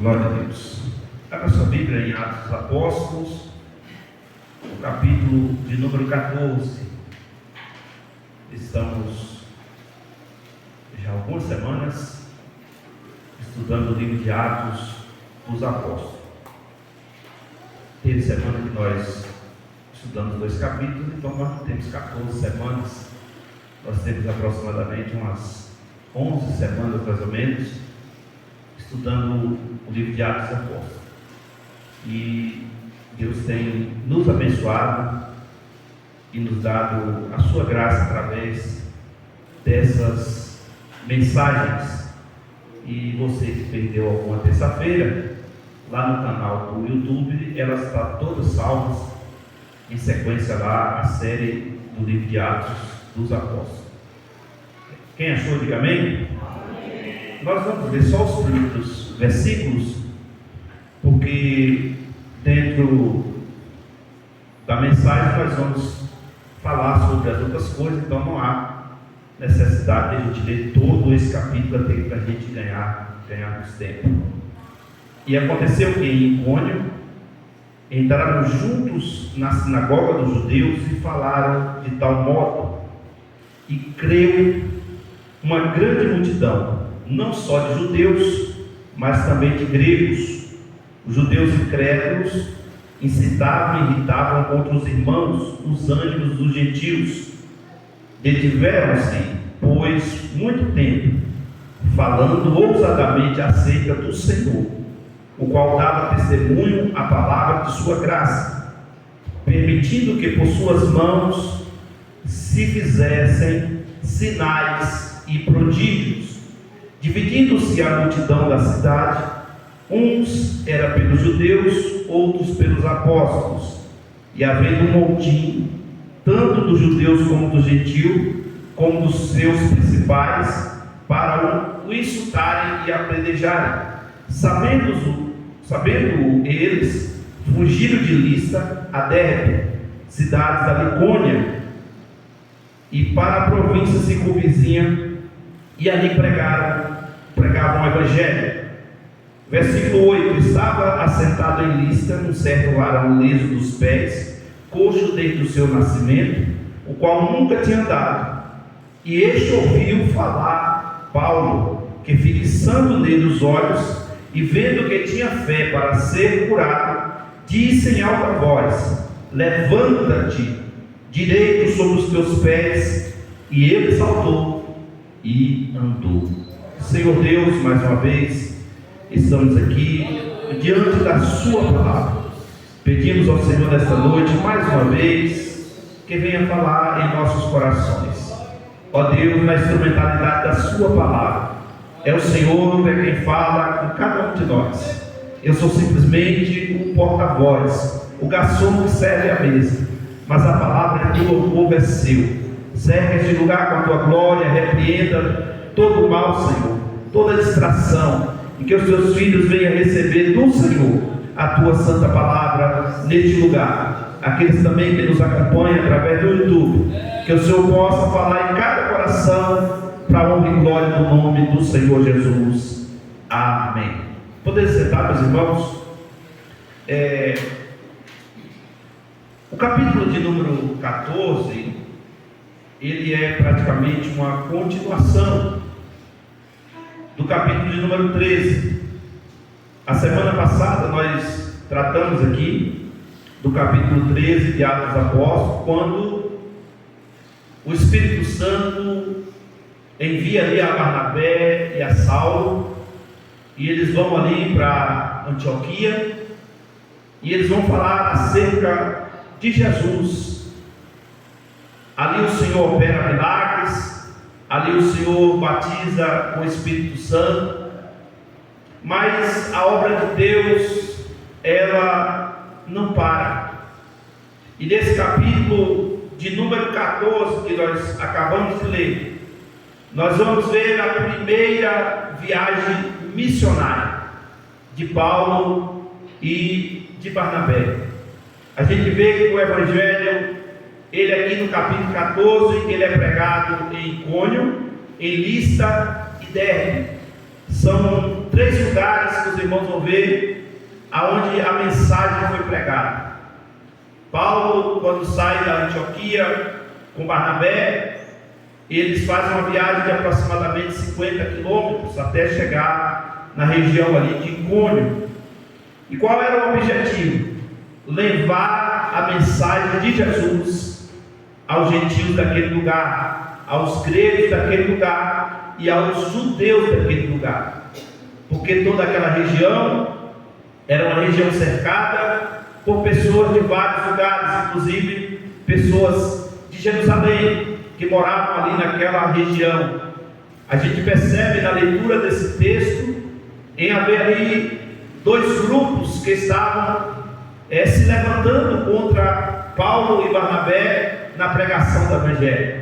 Glória a Deus. Abra sua Bíblia em Atos dos Apóstolos, no capítulo de número 14. Estamos já há algumas semanas estudando o livro de Atos dos Apóstolos. Teve semana que nós estudamos 2 capítulos, então nós não temos 14 semanas. Nós temos aproximadamente umas 11 semanas, mais ou menos, estudando o livro de Atos dos Apóstolos. E Deus tem nos abençoado e nos dado a sua graça através dessas mensagens. E você que perdeu alguma terça-feira, lá no canal do YouTube, elas estão todas salvas, em sequência lá, a série do livro de Atos dos Apóstolos. Quem achou, diga amém? Nós vamos ler só os primeiros versículos, porque dentro da mensagem nós vamos falar sobre as outras coisas, então não há necessidade de a gente ler todo esse capítulo até para a gente ganharmos tempo. E aconteceu que em Icônio entraram juntos na sinagoga dos judeus e falaram de tal modo, e creu uma grande multidão, não só de judeus, mas também de gregos. Os judeus incrédulos incitavam e irritavam contra os irmãos os ânimos dos gentios. Detiveram-se, pois, muito tempo, falando ousadamente acerca do Senhor, o qual dava testemunho à palavra de sua graça, permitindo que por suas mãos se fizessem sinais e prodígios. Dividindo-se a multidão da cidade, uns era pelos judeus, outros pelos apóstolos, e havendo um motim, tanto dos judeus como dos gentios, como dos seus principais, para o insultarem e apedrejarem. Sabendo eles, fugiram de Listra a Derbe, cidades da Licônia, e para a província circunvizinha, e ali pregavam o Evangelho. Versículo 8: estava assentado em Listra um certo varão leso dos pés, coxo desde o seu nascimento, o qual nunca tinha andado. E este ouviu falar Paulo, que fixando nele os olhos, e vendo que tinha fé para ser curado, disse em alta voz: levanta-te direito sobre os teus pés. E ele saltou e andou. Senhor Deus, mais uma vez estamos aqui diante da sua palavra. Pedimos ao Senhor nesta noite, mais uma vez, que venha falar em nossos corações. Ó Deus, na instrumentalidade da sua palavra, é o Senhor quem fala com cada um de nós. Eu sou simplesmente o porta-voz, o garçom que serve a mesa, mas a palavra é tua, o povo é seu. Serve este lugar com a tua glória, repreenda todo o mal, Senhor, toda distração, e que os teus filhos venham receber do Senhor a tua santa palavra neste lugar. Aqueles também que nos acompanham através do YouTube, que o Senhor possa falar em cada coração, para a honra e glória do nome do Senhor Jesus. Amém. Podemos sentar, meus irmãos? O capítulo de número 14, ele é praticamente uma continuação do capítulo de número 13. A semana passada nós tratamos aqui do capítulo 13 de Atos dos Apóstolos, quando o Espírito Santo envia ali a Barnabé e a Saulo, e eles vão ali para Antioquia, e eles vão falar acerca de Jesus. Ali o Senhor opera milagres, ali o Senhor batiza com o Espírito Santo, mas a obra de Deus, ela não para. E nesse capítulo de número 14 que nós acabamos de ler, nós vamos ver a primeira viagem missionária de Paulo e de Barnabé. A gente vê que o Evangelho, ele aqui no capítulo 14, ele é pregado em Icônio, em Listra e Derbe. São 3 lugares que os irmãos irmãos vão ver aonde a mensagem foi pregada. Paulo, quando sai da Antioquia com Barnabé, eles fazem uma viagem de aproximadamente 50 quilômetros até chegar na região ali de Icônio. E qual era o objetivo? Levar a mensagem de Jesus aos gentios daquele lugar, aos gregos daquele lugar e aos judeus daquele lugar, porque toda aquela região era uma região cercada por pessoas de vários lugares, inclusive pessoas de Jerusalém que moravam ali naquela região. A gente percebe na leitura desse texto em haver ali dois grupos que estavam se levantando contra Paulo e Barnabé na pregação do Evangelho.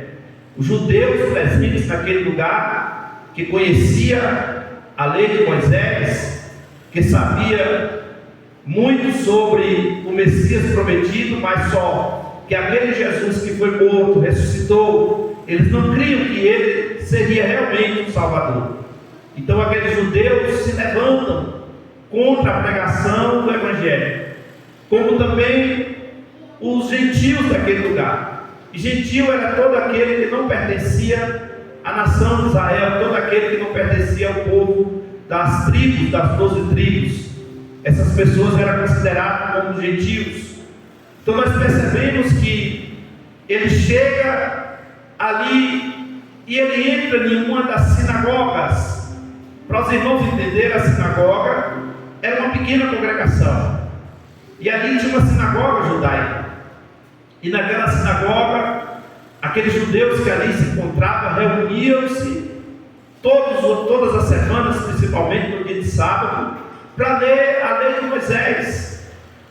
Os judeus presentes naquele lugar, que conhecia a lei de Moisés, que sabia muito sobre o Messias prometido, mas só que aquele Jesus que foi morto, ressuscitou, eles não criam que ele seria realmente o Salvador. Então aqueles judeus se levantam contra a pregação do Evangelho, como também os gentios daquele lugar. E gentio era todo aquele que não pertencia à nação de Israel, todo aquele que não pertencia ao povo das tribos, das 12 tribos. Essas pessoas eram consideradas como gentios. Então nós percebemos que ele chega ali e ele entra em uma das sinagogas. Para os irmãos entenderem, a sinagoga era uma pequena congregação, e ali tinha uma sinagoga judaica, e naquela sinagoga aqueles judeus que ali se encontravam reuniam-se todas as semanas, principalmente no dia de sábado, para ler a lei de Moisés.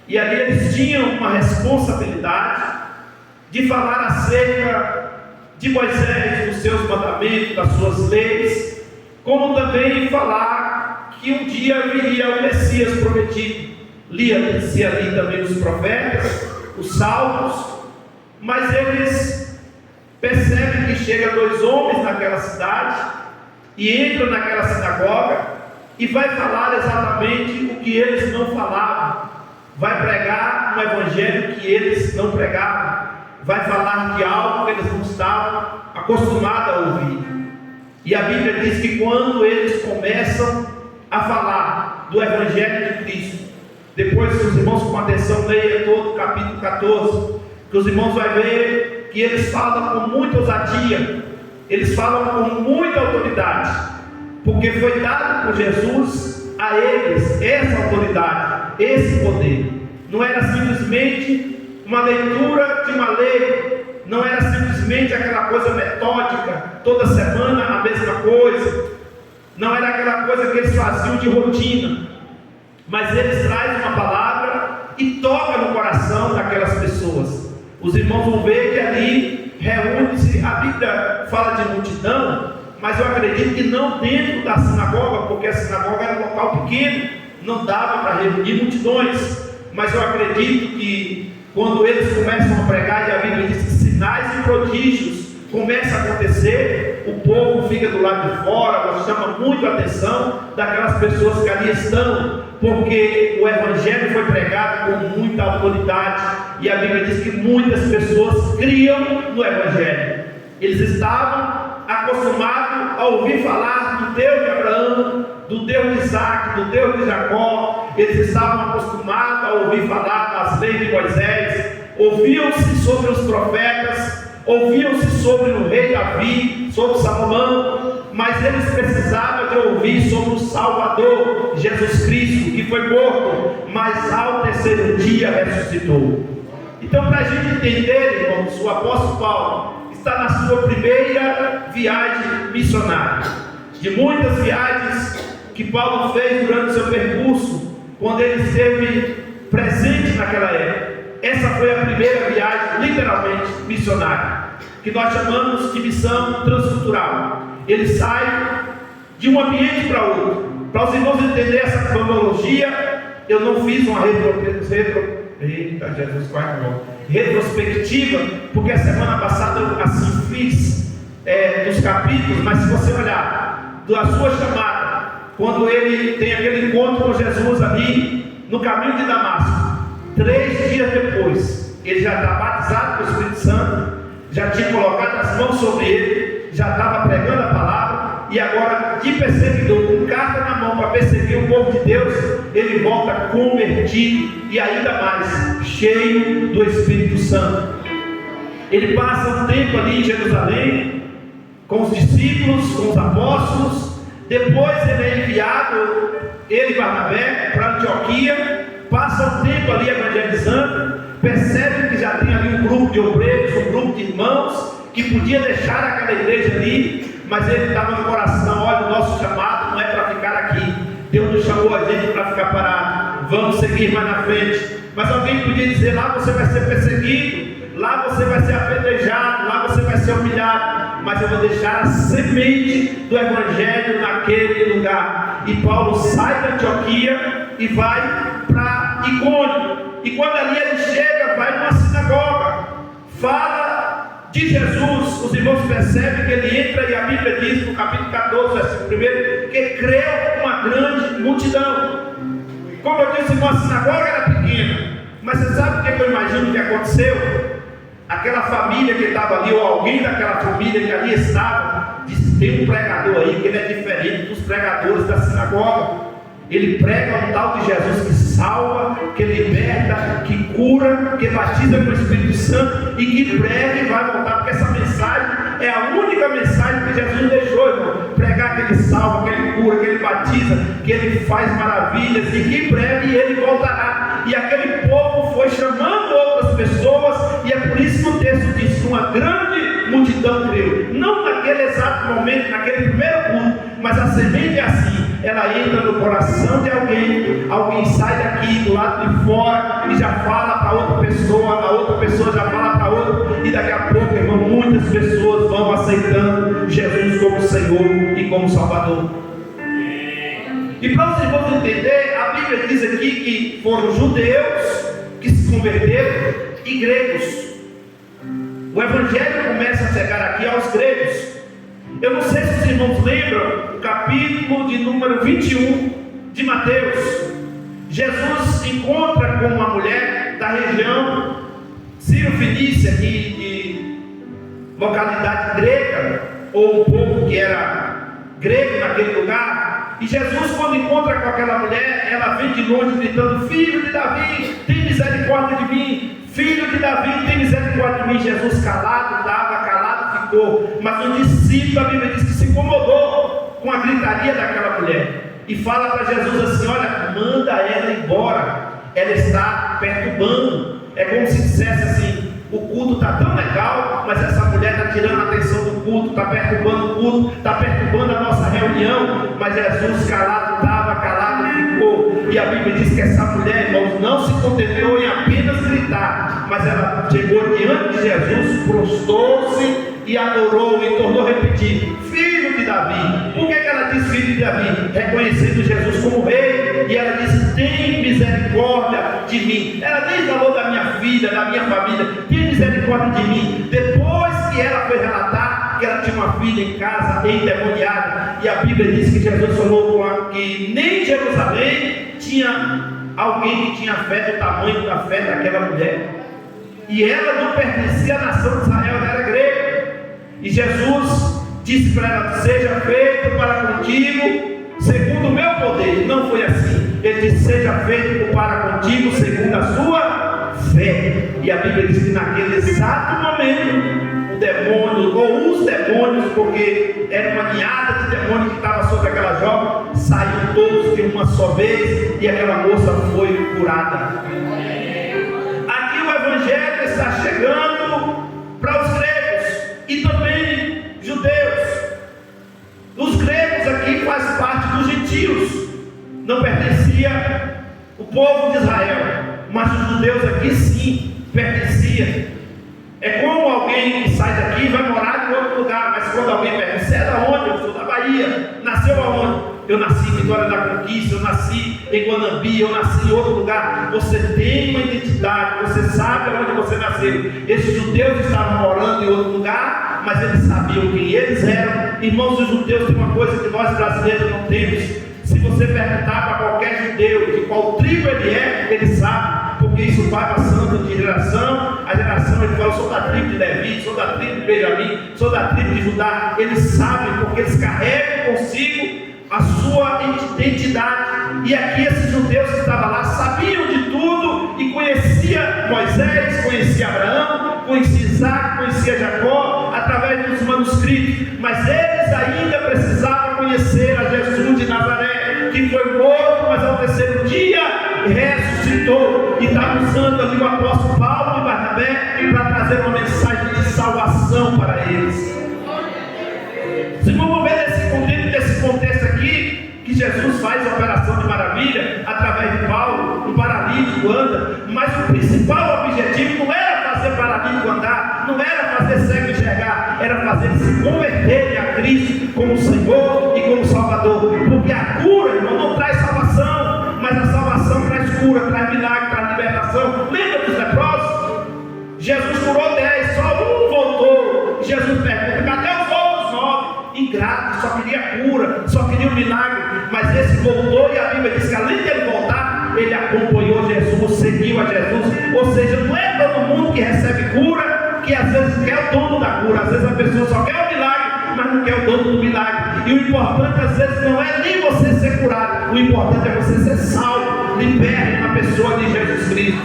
E ali eles tinham uma responsabilidade de falar acerca de Moisés, dos seus mandamentos, das suas leis, como também falar que um dia viria o Messias prometido. Lia-se ali também os profetas, os salmos, mas eles percebem que chegam dois homens naquela cidade e entram naquela sinagoga e vai falar exatamente o que eles não falavam, vai pregar um evangelho que eles não pregavam, vai falar de algo que eles não estavam acostumados a ouvir. E a Bíblia diz que quando eles começam a falar do evangelho de Cristo, depois que os irmãos com atenção leiam todo o capítulo 14, que os irmãos vão ver que eles falam com muita ousadia, eles falam com muita autoridade, porque foi dado por Jesus a eles essa autoridade, esse poder. Não era simplesmente uma leitura de uma lei, não era simplesmente aquela coisa metódica, toda semana a mesma coisa, não era aquela coisa que eles faziam de rotina, mas eles trazem uma palavra e tocam no coração daquelas pessoas. Os irmãos vão ver que ali reúne-se, a Bíblia fala de multidão, mas eu acredito que não dentro da sinagoga, porque a sinagoga era um local pequeno, não dava para reunir multidões, mas eu acredito que quando eles começam a pregar, e a Bíblia diz que sinais e prodígios começam a acontecer, o povo fica do lado de fora, chama muito a atenção daquelas pessoas que ali estão, porque o Evangelho foi pregado com muita autoridade, e a Bíblia diz que muitas pessoas criam no Evangelho. Eles estavam acostumados a ouvir falar do Deus de Abraão, do Deus de Isaac, do Deus de Jacó. Eles estavam acostumados a ouvir falar das leis de Moisés, ouviam-se sobre os profetas, ouviam-se sobre o rei Davi, sobre Salomão, mas eles precisavam de ouvir sobre o Salvador, Jesus Cristo, que foi morto, mas ao terceiro dia ressuscitou. Então, para a gente entender, irmãos, o apóstolo Paulo está na sua primeira viagem missionária, de muitas viagens que Paulo fez durante o seu percurso, quando ele esteve presente naquela época. Essa foi a primeira viagem, literalmente, missionária, que nós chamamos de missão transcultural. Ele sai de um ambiente para outro. Para os irmãos entenderem essa cronologia, eu não fiz uma retrospectiva, porque a semana passada eu assim fiz dos capítulos, mas se você olhar da sua chamada quando ele tem aquele encontro com Jesus ali no caminho de Damasco. 3 dias depois, ele já está batizado com o Espírito Santo, já tinha colocado as mãos sobre ele, já estava pregando a palavra, e agora, de perseguidor, com carta na mão para perseguir o povo de Deus, ele volta convertido e ainda mais cheio do Espírito Santo. Ele passa um tempo ali em Jerusalém com os discípulos, com os apóstolos. Depois ele é enviado, ele e Barnabé, para Antioquia. Passa um tempo ali evangelizando. Percebe que já tem ali um grupo de obreiros, um grupo de irmãos que podia deixar aquela igreja ali, mas ele estava no coração: olha, o nosso chamado não é para ficar aqui, Deus nos chamou a gente para ficar parado, vamos seguir mais na frente. Mas alguém podia dizer: lá você vai ser perseguido, lá você vai ser apedrejado, lá você vai ser humilhado, mas eu vou deixar a semente do evangelho naquele lugar. E Paulo sai da Antioquia e vai para Icônio, e quando ali ele chega, vai numa sinagoga, fala de Jesus. Os irmãos percebem que ele entra, e a Bíblia diz no capítulo 14, versículo 1, que creu uma grande multidão. Como eu disse, uma sinagoga era pequena, mas você sabe o que eu imagino que aconteceu? Aquela família que estava ali, ou alguém daquela família que ali estava, disse: tem um pregador aí que ele é diferente dos pregadores da sinagoga. Ele prega um tal de Jesus que salva, que liberta, que cura, que batiza com o Espírito Santo, e que breve vai voltar, porque essa mensagem é a única mensagem que Jesus deixou, irmão. Pregar que ele salva, que ele cura, que ele batiza, que ele faz maravilhas, e que em breve ele voltará. E aquele povo foi chamando outras pessoas, e é por isso que o texto diz: uma grande multidão creu. Não naquele exato momento, naquele primeiro culto, mas a semente é assim: ela entra no coração de alguém, alguém sai daqui do lado de fora e já fala para outra pessoa, a outra pessoa já fala para outra, e daqui a pouco, irmão, muitas pessoas vão aceitando Jesus como Senhor e como Salvador. E para os irmãos entender, a Bíblia diz aqui que foram judeus que se converteram e gregos. O Evangelho começa a chegar aqui aos gregos. Eu não sei se os irmãos lembram o capítulo de número 21 de Mateus. Jesus encontra com uma mulher da região Sírio-Fenícia, de localidade grega, ou um povo que era grego naquele lugar. E Jesus, quando encontra com aquela mulher, ela vem de longe gritando: filho de Davi, tem misericórdia de mim. Filho de Davi, tem misericórdia de mim. Jesus calado estava, calado ficou. Mas o discípulo, a Bíblia diz que se incomodou com a gritaria daquela mulher, e fala para Jesus assim: olha, manda ela embora, ela está perturbando. É como se dissesse assim: o culto está tão legal, mas essa mulher está tirando a atenção do culto, está perturbando o culto, está perturbando a nossa reunião. Mas Jesus calado estava, calado ficou. E a Bíblia diz que essa mulher, irmãos, não se contentou em apenas gritar, mas ela chegou diante de Jesus, prostrou-se e adorou, e tornou a repetir: filho de Davi. Por que ela disse filho de Davi? Reconhecendo Jesus como rei. E ela disse: tem misericórdia de mim. Ela nem falou da minha filha, da minha família: tem misericórdia de mim. Depois que ela foi relatar que ela tinha uma filha em casa endemoniada, e a Bíblia diz que Jesus falou que nem em Jerusalém tinha alguém que tinha fé do tamanho da fé daquela mulher. E ela não pertencia à nação de Israel, ela era grega. E Jesus disse para ela: seja feito para contigo segundo o meu poder. Não foi assim. Ele disse: seja feito para contigo segundo a sua fé. E a Bíblia diz que naquele exato momento, o demônio, ou os demônios, porque era uma ninhada de demônios que estava sobre aquela jovem, saíram todos de uma só vez, e aquela moça foi curada. Aqui o Evangelho está chegando para os gregos e também judeus. Os gregos aqui faz parte dos gentios, não pertencia o povo de Israel, mas os judeus aqui sim pertencia. É como alguém que sai daqui e vai morar em outro lugar, mas quando alguém pergunta: você é da onde? Eu sou da Bahia. Nasceu aonde? Eu nasci em Vitória da Conquista, eu nasci em Guanambi, eu nasci em outro lugar. Você tem uma identidade, você sabe onde você nasceu. Esses judeus estavam morando em outro lugar, mas eles sabiam quem eles eram. Irmãos, os judeus têm uma coisa que nós brasileiros não temos: se você perguntar para qualquer judeu de qual tribo ele sabe, porque isso vai passando de geração a geração. Ele fala: sou da tribo de Levi, sou da tribo de Benjamim, sou da tribo de Judá. Eles sabem, porque eles carregam consigo a sua identidade. E aqui esses judeus que estavam lá sabiam de tudo e conhecia Moisés, conhecia Abraão, conhecia Isaac, conhecia Jacó através dos manuscritos, mas eles ainda precisavam conhecer a Jesus de Nazaré, que foi morto, mas ao terceiro dia ressuscitou, e estava usando ali o apóstolo Paulo e Barnabé para trazer uma mensagem de salvação para eles. Se vamos ver nesse contexto aqui, que Jesus faz a operação de maravilha através de Paulo, o paralítico anda, mas o principal objetivo não era fazer paralítico andar, não era fazer cego enxergar, era fazer eles se converterem a Cristo como Senhor e como Salvador, porque a cura, irmão, não traz salvação, mas a salvação traz cura, traz milagre, traz libertação. Lembra dos leprosos? Jesus curou 10, só um voltou. Jesus pergunta: cadê os outros 9? Ingrato, só queria cura, só queria um milagre. Mas esse voltou, e a Bíblia diz que além de ele voltar, ele acompanhou Jesus, seguiu a Jesus. Ou seja, não é todo mundo que recebe cura que às vezes quer o dono da cura. Às vezes a pessoa só quer o milagre, mas não quer o dono do milagre. E o importante às vezes não é nem você ser curado, o importante é você ser salvo, liberto na pessoa de Jesus Cristo.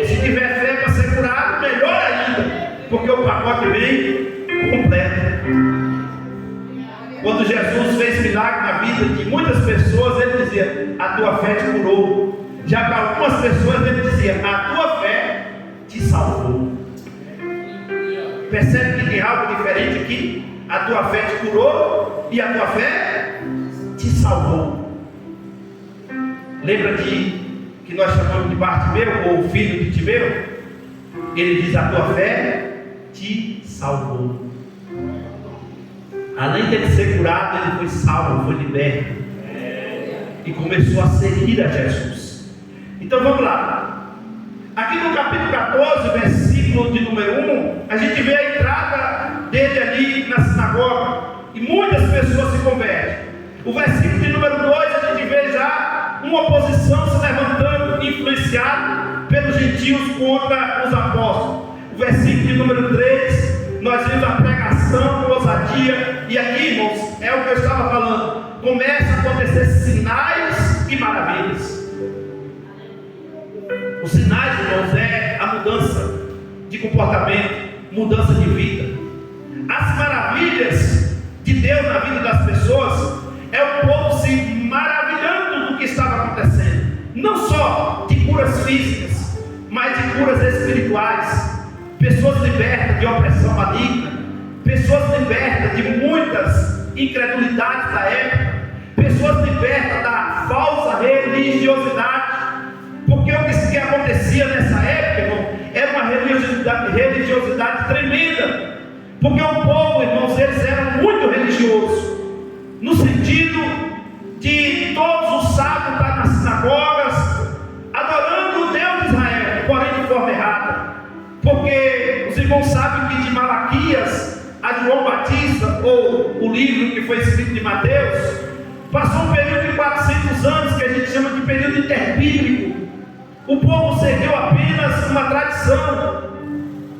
Se tiver fé para ser curado, melhor ainda, porque o pacote vem completo. Quando Jesus fez milagre na vida de muitas pessoas, ele dizia: a tua fé te curou. Já para algumas pessoas ele dizia: a tua fé te salvou. Percebe que tem algo diferente aqui? A tua fé te curou e a tua fé te salvou. Lembra que nós chamamos de Bartimeu, ou filho de Timeu? Ele diz: a tua fé te salvou. Além de ele ser curado, ele foi salvo, foi liberto e começou a seguir a Jesus. Então vamos lá. Aqui no capítulo 14, versículo de número 1, a gente vê a entrada dele ali na sinagoga, e muitas pessoas se convertem. O versículo de número 2, a gente vê já uma oposição se levantando, influenciada pelos gentios contra os apóstolos. O versículo de número 3, nós vemos a pregação com ousadia. E aqui, irmãos, é o que eu estava falando, começa a acontecer sinais e maravilhas. Os sinais, irmãos, é a mudança de comportamento, mudança de vida. As maravilhas de Deus na vida das pessoas é o povo se maravilhando do que estava acontecendo, não só de curas físicas, mas de curas espirituais. Pessoas libertas de opressão maligna, pessoas libertas de muitas incredulidades da época, pessoas libertas da falsa religiosidade, porque o que acontecia nessa época, irmão, era uma religiosidade tremenda, porque o povo, irmãos, eles eram muito religiosos, no sentido de todos os sábados estar nas sinagogas, adorando o Deus de Israel, porém de forma errada. Porque os irmãos sabem que de Malaquias a João Batista, ou o livro que foi escrito de Mateus, passou um período de 400 anos, que a gente chama de período interbíblico. O povo seguiu apenas uma tradição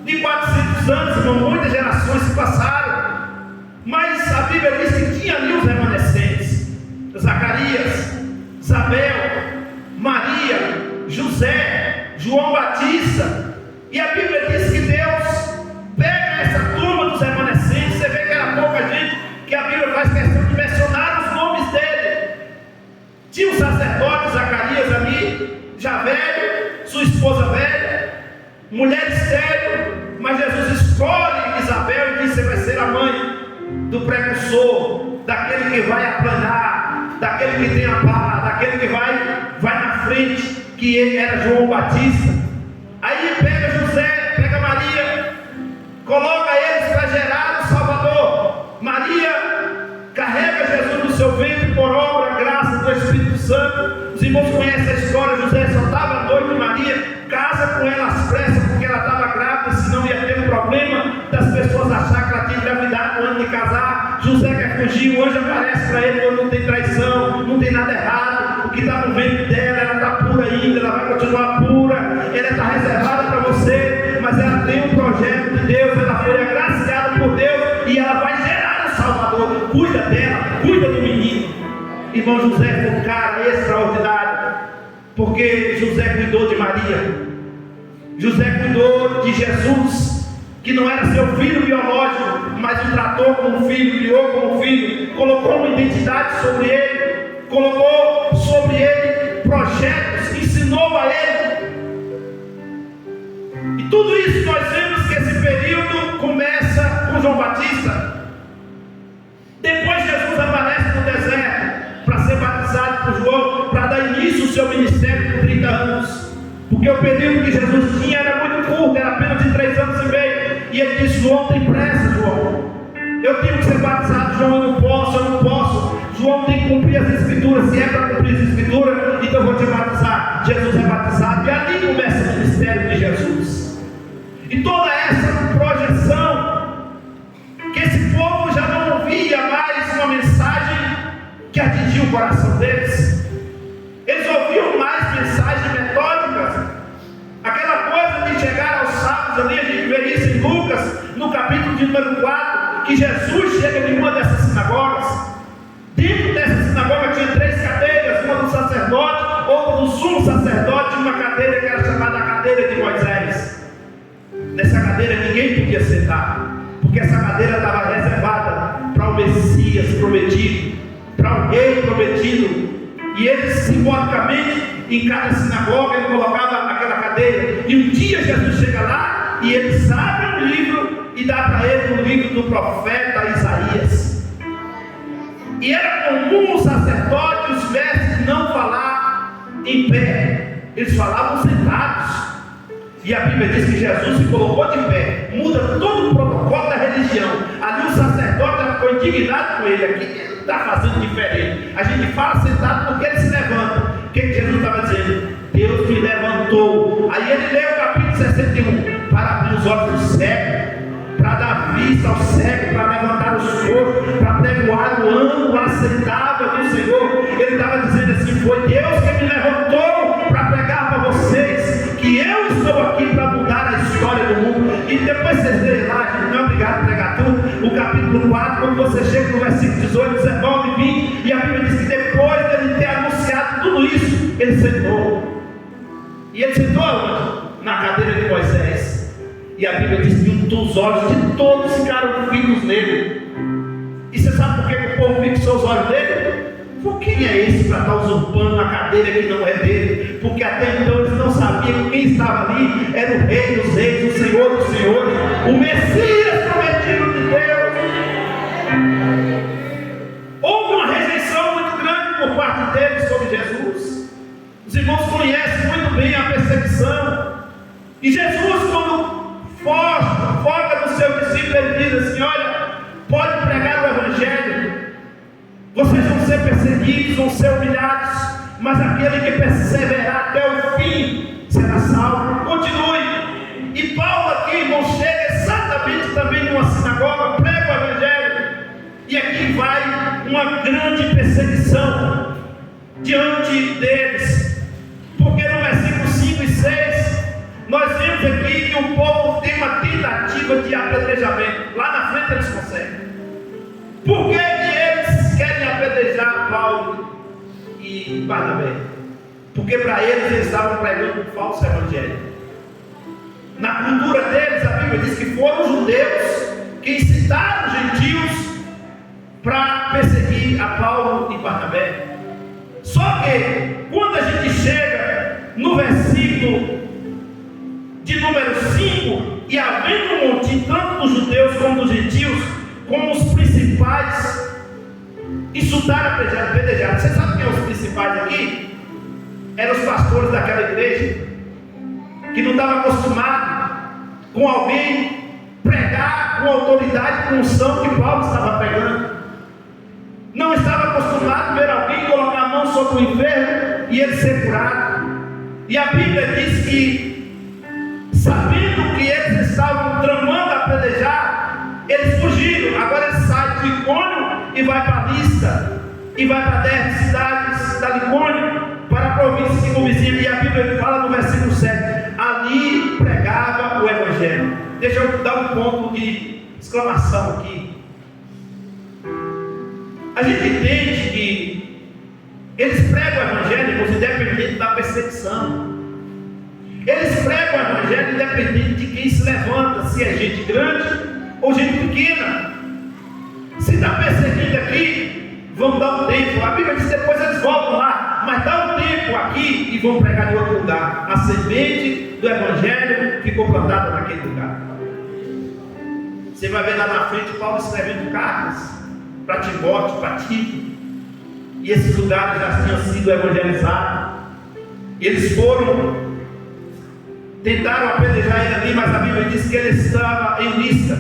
de 400 anos, irmão, muitas gerações se passaram, mas a Bíblia diz que tinha ali os remanescentes: Zacarias, Isabel, Maria, José, João Batista. E a Bíblia diz que Deus pega essa turma dos remanescentes. Você vê que era pouca gente, que a Bíblia faz questão de mencionar os nomes dele. Tinha o sacerdote Zacarias ali, já velho, sua esposa velha, mulher estéril, mas Jesus escolhe Isabel e diz: você vai ser a mãe do precursor, daquele que vai aplanar, daquele que tem a pá, daquele que vai na frente, que ele era João Batista. Aí pega José, pega Maria, coloca eles para gerar o Salvador. Maria carrega Jesus no seu ventre por obra, graça do Espírito Santo. Os irmãos conhecem a história. José só estava noivo de Maria, casa com ela às pressas, porque ela estava grávida, senão ia ter um problema das pessoas acharem que ela tinha engravidado no ano de casar. José quer fugir, o anjo aparece para ele quando não tem traição. que está no ventre dela, ela está pura ainda, ela vai continuar pura, ela está reservada para você, mas ela tem um projeto de Deus, ela foi agraciada por Deus e ela vai gerar um Salvador. Cuida dela, cuida do menino. Irmão José foi um cara extraordinário, porque José cuidou de Maria, José cuidou de Jesus, que não era seu filho biológico, mas o tratou como filho, criou como filho, colocou uma identidade sobre ele, colocou sobre ele projetos, ensinou a ele. E tudo isso nós vemos que esse período começa com João Batista. Depois Jesus aparece no deserto para ser batizado por João, para dar início ao seu ministério por 30 anos. Porque o período que Jesus tinha era muito curto, era apenas de 3 anos e meio. E ele disse: João, tem pressa, João. Eu tenho que ser batizado, João, eu não posso. João tem que cumprir as escrituras. Se é para cumprir as escrituras, então eu vou te batizar. Jesus é batizado e ali começa o ministério de Jesus. E toda essa projeção, que esse povo já não ouvia mais uma mensagem que atingia o coração deles. Eles ouviam mais mensagens metódicas, aquela coisa de chegar aos sábados ali. A gente vê isso em Lucas, no capítulo de número 4, que Jesus chega em uma dessas sinagogas. Dentro dessa sinagoga tinha 3 cadeiras, uma do sacerdote, outra do sumo sacerdote, e uma cadeira que era chamada a cadeira de Moisés. Nessa cadeira ninguém podia sentar, porque essa cadeira estava reservada para o Messias prometido, para o rei prometido. E eles, simbolicamente, em cada sinagoga, ele colocava aquela cadeira. E um dia Jesus chega lá e eles abrem um livro e dá para ele o livro do profeta Isaías. E era comum os sacerdotes e os mestres não falar em pé, eles falavam sentados. E a Bíblia diz que Jesus se colocou de pé, muda todo o protocolo da religião. Ali o sacerdote ficou indignado com ele. Aqui ele está fazendo diferente. A gente fala sentado porque ele se levanta. O que Jesus estava dizendo? Deus me levantou. Aí ele lê o capítulo 61 para abrir os olhos do cego, para dar vista ao cego, para levantar os corpos, para pregoar o ângulo aceitável do Senhor. Ele estava dizendo assim: foi Deus que me levantou para pregar para vocês que eu estou aqui para mudar a história do mundo. E depois vocês lerem lá, a gente não é obrigado a pregar tudo, o capítulo 4, quando você chega no versículo 18, 19 e 20, e a Bíblia diz que depois dele ter anunciado tudo isso, ele sentou. E ele sentou aonde? Na cadeira de Moisés. E a Bíblia diz que os olhos de todos ficaram fixos nele. E você sabe por que o povo fixou os olhos dele? Por quem é esse para estar usurpando a cadeira que não é dele? Porque até então eles não sabiam que quem estava ali era o Rei dos Reis, o Senhor dos Senhores, o Messias prometido de Deus. Houve uma rejeição muito grande por parte deles sobre Jesus. Os irmãos conhecem muito bem a perseguição. E Jesus, quando foca no seu discípulo, ele diz assim: olha, pode pregar o Evangelho. Vocês vão ser perseguidos, vão ser humilhados, mas aquele que perseverar até o fim será salvo. Continue. E Paulo aqui, irmão, chega exatamente também numa sinagoga, prega o Evangelho. E aqui vai uma grande perseguição diante deles. Porque no versículo 5 e 6, nós vemos aqui que o povo tem uma tentativa de apedrejamento. Lá na frente eles conseguem. Por que eles querem apedrejar Paulo e Barnabé? Porque para eles estavam pregando um falso evangelho. Na cultura deles, a Bíblia diz que foram os judeus que incitaram os gentios para perseguir a Paulo e Barnabé. Só que quando a gente chega no versículo de número 5, e havendo um monte tanto dos judeus como dos gentios, como os principais, insultaram, apedrejaram. Você sabe quem são os principais aqui? Eram os pastores daquela igreja, que não estavam acostumados com alguém pregar com autoridade, com unção que Paulo estava pregando. Não estava acostumado a ver alguém colocar a mão sobre o enfermo e ele ser curado. E a Bíblia diz que, sabendo que eles estavam tramando a apedrejar, eles fugiram. Agora eles saem de Icônio e vai para Listra, e vai para 10 cidades da Icônio. dar um ponto de exclamação aqui. A gente entende que eles pregam o Evangelho independente da perseguição. Eles pregam o Evangelho independente de quem se levanta, se é gente grande ou gente pequena. Se está perseguindo aqui, vão dar um tempo. A Bíblia diz que depois eles voltam lá, mas dá um tempo aqui e vão pregar em outro lugar. A semente do Evangelho ficou plantada naquele lugar. Você vai ver lá na frente Paulo escrevendo cartas para Timóteo, para Tito, e esses lugares já tinham sido evangelizados. Eles tentaram apedrejar ele ali, mas a Bíblia diz que ele estava em Listra.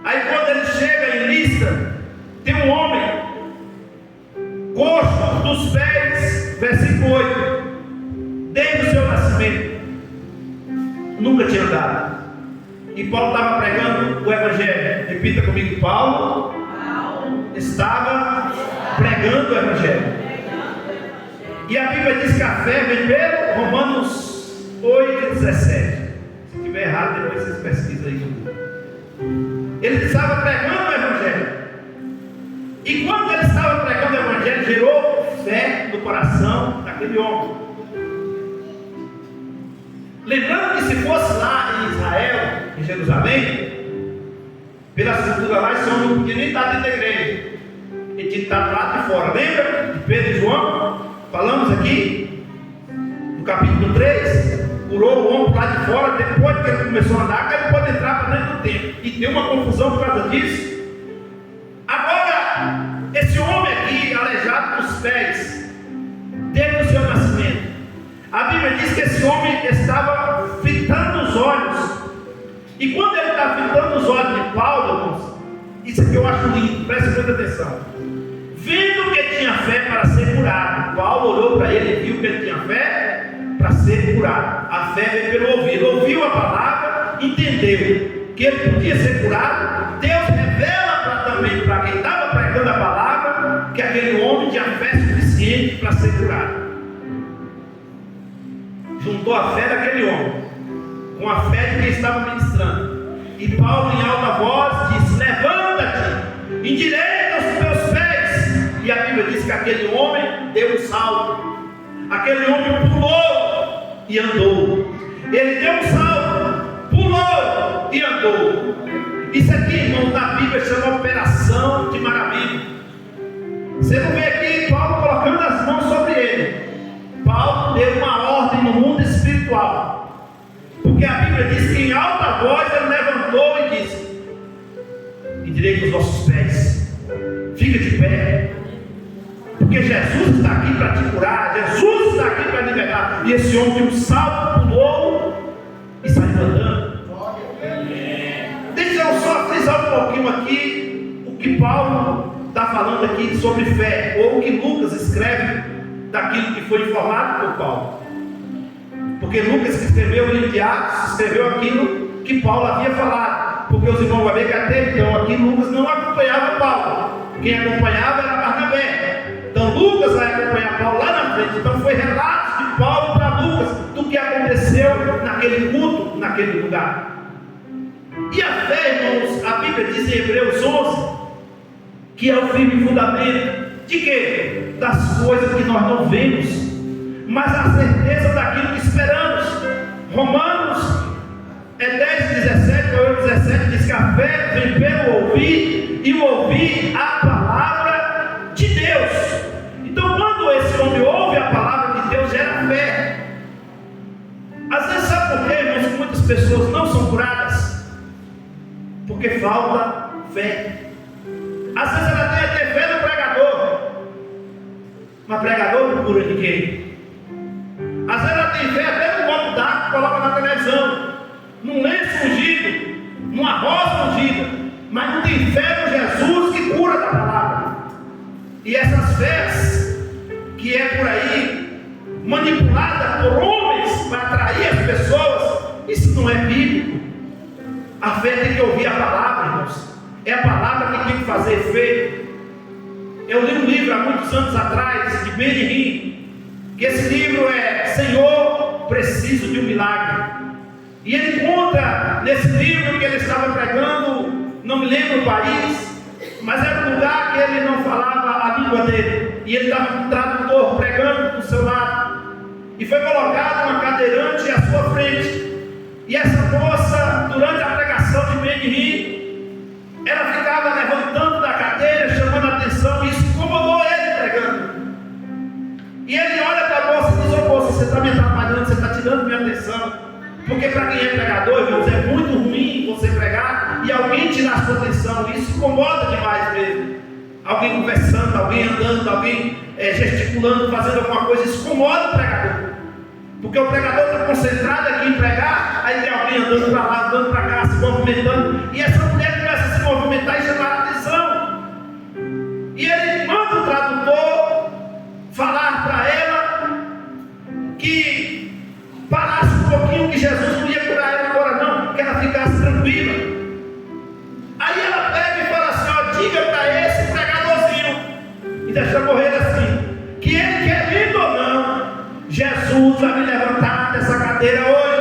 Aí quando ele chega em Listra, tem um homem coxo dos pés, versículo 8, desde o seu nascimento, nunca tinha andado. E Paulo estava pregando o Evangelho. Repita comigo: Paulo estava pregando o Evangelho. E a Bíblia diz que a fé vem pelo Romanos 8:17. Se estiver errado, depois vocês pesquisam aí. Ele estava pregando o Evangelho. E quando ele estava pregando o Evangelho, gerou fé no coração daquele homem. Lembrando que se fosse lá em Israel, em Jerusalém, pela estrutura lá, esse homem não podia nem estar dentro da igreja. Ele tinha que estar do lado de fora. Lembra de Pedro e João? Falamos aqui no capítulo 3. Curou o homem lá de fora. Depois que ele começou a andar, ele pode entrar para dentro do templo. E tem uma confusão por causa disso. Agora, esse homem aqui, aleijado dos pés, desde o seu nascimento, a Bíblia diz que esse homem estava fitando os olhos. E quando ele está fitando os olhos de Paulo, irmãos, isso aqui eu acho lindo, preste muita atenção. Vendo que tinha fé para ser curado, Paulo olhou para ele e viu que ele tinha fé para ser curado. A fé veio pelo ouvir. Ele ouviu a palavra, entendeu que ele podia ser curado. Deus revela também para quem estava pregando a palavra que aquele homem tinha fé suficiente para ser curado. Juntou a fé daquele homem com a fé de quem estava ministrando. E Paulo, em alta voz, disse: levanta-te, endireita os teus pés. E a Bíblia diz que aquele homem deu um salto. Aquele homem pulou e andou. Ele deu um salto, pulou e andou. Isso aqui, irmão, na Bíblia chama operação de maravilha. Você não vê aqui Paulo colocando as mãos sobre ele. Paulo deu uma ordem no mundo espiritual. Porque a Bíblia diz que em alta voz ele levantou e disse: endireita os vossos pés, fica de pé, porque Jesus está aqui para te curar, Jesus está aqui para libertar. E esse homem de um salto pulou e saiu andando. Deixa eu só frisar um pouquinho aqui o que Paulo está falando aqui sobre fé, ou o que Lucas escreve daquilo que foi informado por Paulo. Porque Lucas, que escreveu o livro de Atos, escreveu aquilo que Paulo havia falado. Porque os irmãos vão ver que até então aqui Lucas não acompanhava Paulo. Quem acompanhava era Barnabé. Então Lucas vai acompanhar Paulo lá na frente. Então foi relato de Paulo para Lucas do que aconteceu naquele culto, naquele lugar. E a fé, irmãos, a Bíblia diz em Hebreus 11 que é o firme fundamento de quê? Das coisas que nós não vemos, mas a certeza daquilo que esperamos. Romanos 10:17, 17 diz que a fé vem pelo ouvir, e o ouvir a palavra de Deus. Então quando esse homem ouve a palavra de Deus, gera fé. Às vezes, sabe por quê, irmãos, que muitas pessoas não são curadas? Porque falta fé. Às vezes ela tem até fé no pregador, mas pregador não cura ninguém. Às vezes ela tem fé até no copo d'água que coloca na televisão, num lenço ungido, numa rosa ungida, mas não tem fé no Jesus que cura da palavra. E essas fés que é por aí manipulada por homens para atrair as pessoas, isso não é bíblico. A fé tem que ouvir a palavra, irmãos. É a palavra que tem que fazer efeito. Eu li um livro há muitos anos atrás, de Benjamin, que esse livro é Senhor, Preciso de um Milagre. E ele conta nesse livro que ele estava pregando, não me lembro o país, mas era um lugar que ele não falava a língua dele. E ele estava com um tradutor pregando do seu lado. E foi colocado uma cadeirante à sua frente. E essa moça, durante a pregação de Benihim, ela ficava levantando da cadeira, chamando a atenção, e isso incomodou ele pregando. E ele olha para a moça e diz: ô moça, você está me atrapalhando, você está tirando minha atenção. Porque para quem é pregador, irmãos, é muito ruim você pregar e alguém tirar a sua atenção. Isso incomoda demais mesmo. Alguém conversando, alguém andando, alguém gesticulando, fazendo alguma coisa, isso incomoda o pregador. Porque o pregador está concentrado aqui em pregar, aí tem alguém andando para lá, andando para cá, se movimentando, e essa mulher começa a se movimentar e chamar a atenção. E ele manda o tradutor falar para ela que parasse um pouquinho, que Jesus não ia curar ela agora não, que ela ficasse tranquila. Aí ela pega e fala assim: ó, diga para esse pregadorzinho, e deixa correr assim, que ele quer lindo ou não, Jesus vai me levantar dessa cadeira hoje.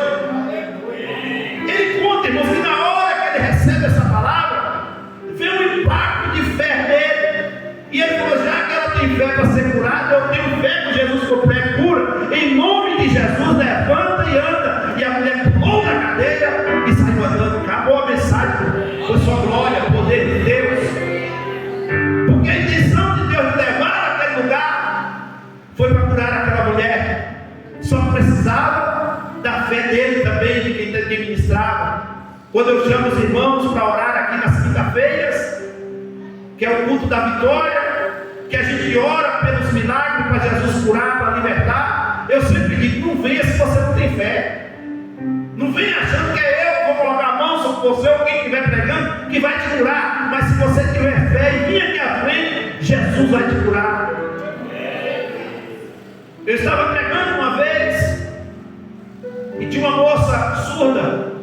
Ele conta, irmãos, que na hora que ele recebe essa palavra, vem um impacto de fé nele. E ele falou: já que ela tem fé para ser curada, eu tenho fé que Jesus que eu prego cura. Em nome de Jesus, levanta e anda. E a mulher pulou da cadeira e saiu andando. Acabou a mensagem. Foi só glória, poder de Deus. Porque a intenção de Deus de levar aquele lugar foi para curar aquela mulher. Só precisava da fé dele também, de quem ministrava. Quando eu chamo os irmãos para orar aqui nas quinta-feiras, que é o culto da vitória, que a gente ora pelos milagres para Jesus curar, para libertar, eu sempre digo: não venha se você não tem fé. Não venha achando que é eu que vou colocar a mão sobre você ou quem estiver pregando que vai te curar. Mas se você tiver fé e vir aqui à frente, Jesus vai te curar. Eu estava pregando uma vez e tinha uma moça surda,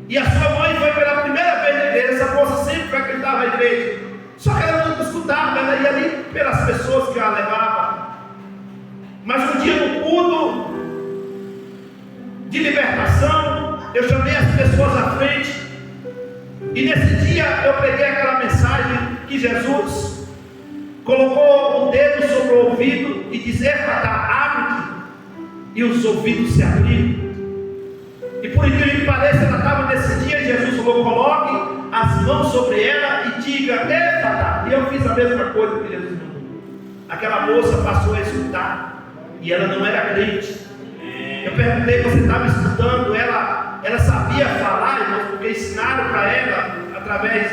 e a sua mãe foi pela primeira vez na igreja. Essa moça sempre frequentava a igreja, só que ela não escutava, ela ia ali pelas pessoas que a levavam. Mas um dia no culto de libertação, eu chamei as pessoas à frente, e nesse dia eu preguei aquela mensagem que Jesus colocou o dedo sobre o ouvido e disse: abre-te, e os ouvidos se abriram. E por incrível que pareça, ela estava nesse dia, Jesus falou: coloque as mãos sobre ela e diga: Éfata. E eu fiz a mesma coisa que Jesus mandou. Aquela moça passou a escutar, e ela não era crente. Eu perguntei: você estava escutando? Ela sabia falar, irmãos, porque ensinaram para ela através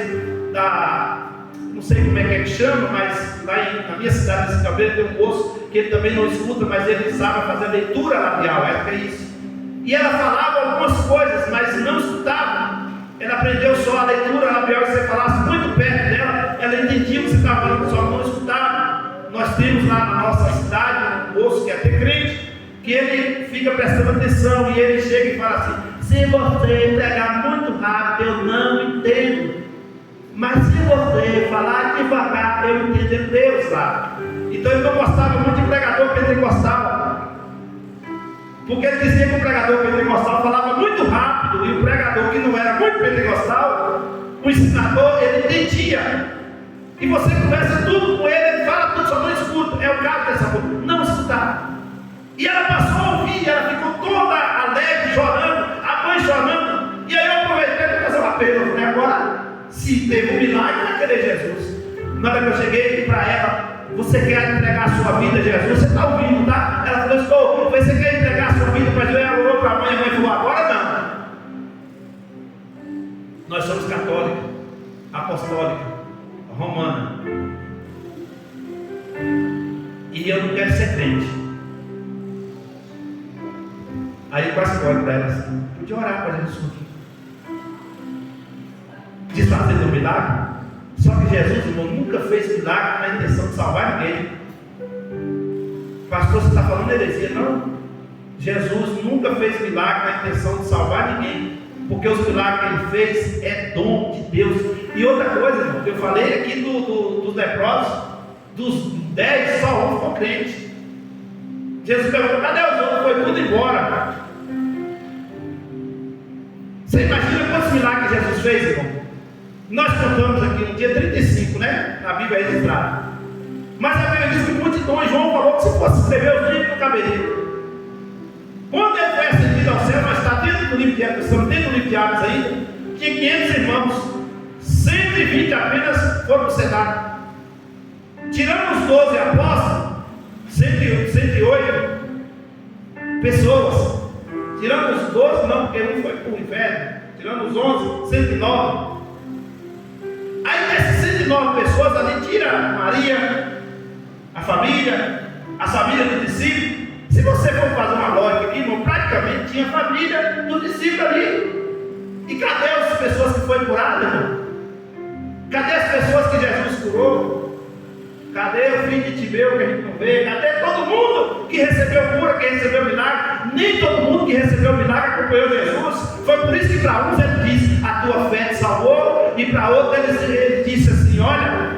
da, não sei como é que chama, mas lá na minha cidade de Cabreiro tem um moço que ele também não escuta, mas ele sabe fazer leitura labial, é isso. E ela falava algumas coisas, mas não escutava. Ela aprendeu só a leitura labial, e se você falasse muito perto dela, ela entendia o que você estava falando, só não escutava. Nós temos lá na nossa cidade um moço que é até crente, que ele fica prestando atenção, e ele chega e fala assim: se você pregar muito rápido, eu não entendo. Mas se você falar devagar, eu entendo Deus lá. Então ele não gostava muito de pregador pentecostal, porque ele dizia que o pregador pentecostal falava muito rápido, e o pregador que não era muito pentecostal, o ensinador, ele entendia. E você conversa tudo com ele, ele fala tudo, só não escuta. É o caso dessa boca, não escutar. E ela passou a ouvir, ela ficou toda alegre, chorando, a mãe chorando. E aí eu aproveitei para fazer um apelo. Eu falei: agora, se teve um milagre, vai querer Jesus. Na hora que eu cheguei para ela: você quer entregar a sua vida a Jesus? Você está ouvindo, tá? Ela falou: estou. Você quer entregar a sua vida para Jesus? Ela olhou para a mãe falou: agora não. Nós somos católica, apostólica, romana, e eu não quero ser crente. Aí eu quase olho para ela assim: podia orar para Jesus aqui, desfazendo um milagre. Só que Jesus, irmão, nunca fez milagre na intenção de salvar ninguém. Pastor, você está falando heresia? Não. Jesus nunca fez milagre na intenção de salvar ninguém, porque os milagres que ele fez é dom de Deus. E outra coisa, irmão, eu falei aqui dos leprosos, dos 10, só um ficou crente. Jesus perguntou: cadê os outros? Foi tudo embora. Você imagina quantos milagres Jesus fez, irmão? Nós contamos aqui no dia 35, né? Na Bíblia é registrado. Mas a Bíblia diz que multidões, João falou que se fosse escrever os livros não caberia. Quando ele foi ascendido ao céu, nós estamos dentro do livro de Atos, estamos dentro do livro de Atos ainda, tinha 500 irmãos, 120 apenas foram para o Senado. Tirando os 12 apóstolos, 108 pessoas. Tirando os 12, não, porque um foi para o inferno. Tirando os 11, 109. Aí dessas 109 pessoas ali, tira Maria, a família, as famílias do discípulo. Se você for fazer uma lógica aqui, irmão, praticamente tinha família do discípulo ali. E cadê as pessoas que foram curadas, irmão? Cadê as pessoas que Jesus curou? Cadê o filho de Timeu que a gente não vê? Cadê todo mundo que recebeu cura, que recebeu milagre? Nem todo mundo que recebeu milagre acompanhou Jesus. Foi por isso que para uns ele disse: a tua fé te salvou. E para outros ele disse assim: olha,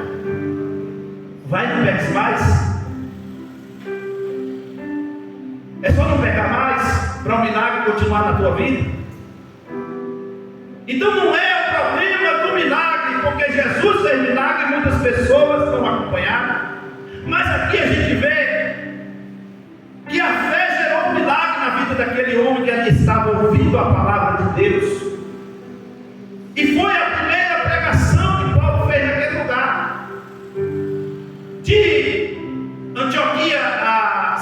vai, não peques mais. É só não pecar mais para o milagre continuar na tua vida. Então não é o problema do milagre, porque Jesus fez milagre e muitas pessoas estão acompanhadas. Mas aqui a gente vê que a fé gerou um milagre na vida daquele homem que ali estava ouvindo a palavra de Deus. E foi a primeira pregação que Paulo fez naquele lugar. De Antioquia a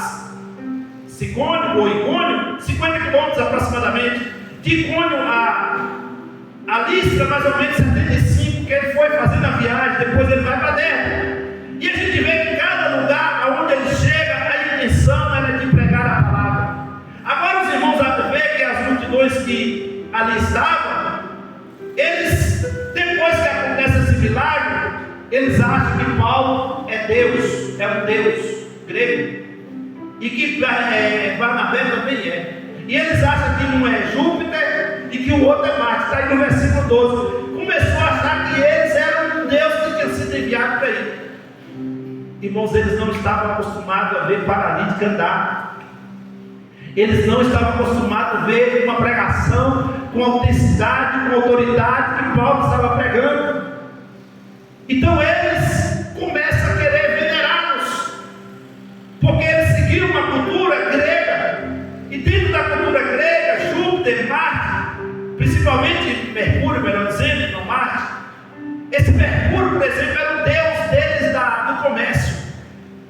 Sicônio ou Icônio, 50 quilômetros aproximadamente. De Icônio a Listra, mais ou menos 75, que ele foi fazendo a viagem, depois ele vai para dentro. E a gente vê que cada lugar aonde ele chega, a intenção era de pregar a palavra. Agora os irmãos vão ver que as multidões que ali estavam, eles, depois que acontece esse milagre, eles acham que Paulo é Deus, é um Deus grego, e que Barnabé também é. E eles acham que um é Júpiter e que o outro é Marte. Está aí no versículo 12. Começou a achar que eles eram um Deus que tinha sido enviado para ele. Irmãos, eles não estavam acostumados a ver paralítico andar. Eles não estavam acostumados a ver uma pregação com autenticidade, com autoridade que Paulo estava pregando. Então eles começam a querer venerá-los, porque eles seguiam uma cultura grega. E dentro da cultura grega, Júpiter, Marte, principalmente Mercúrio, melhor dizendo, não Marte. Esse Mercúrio, por exemplo, era o deus deles do comércio.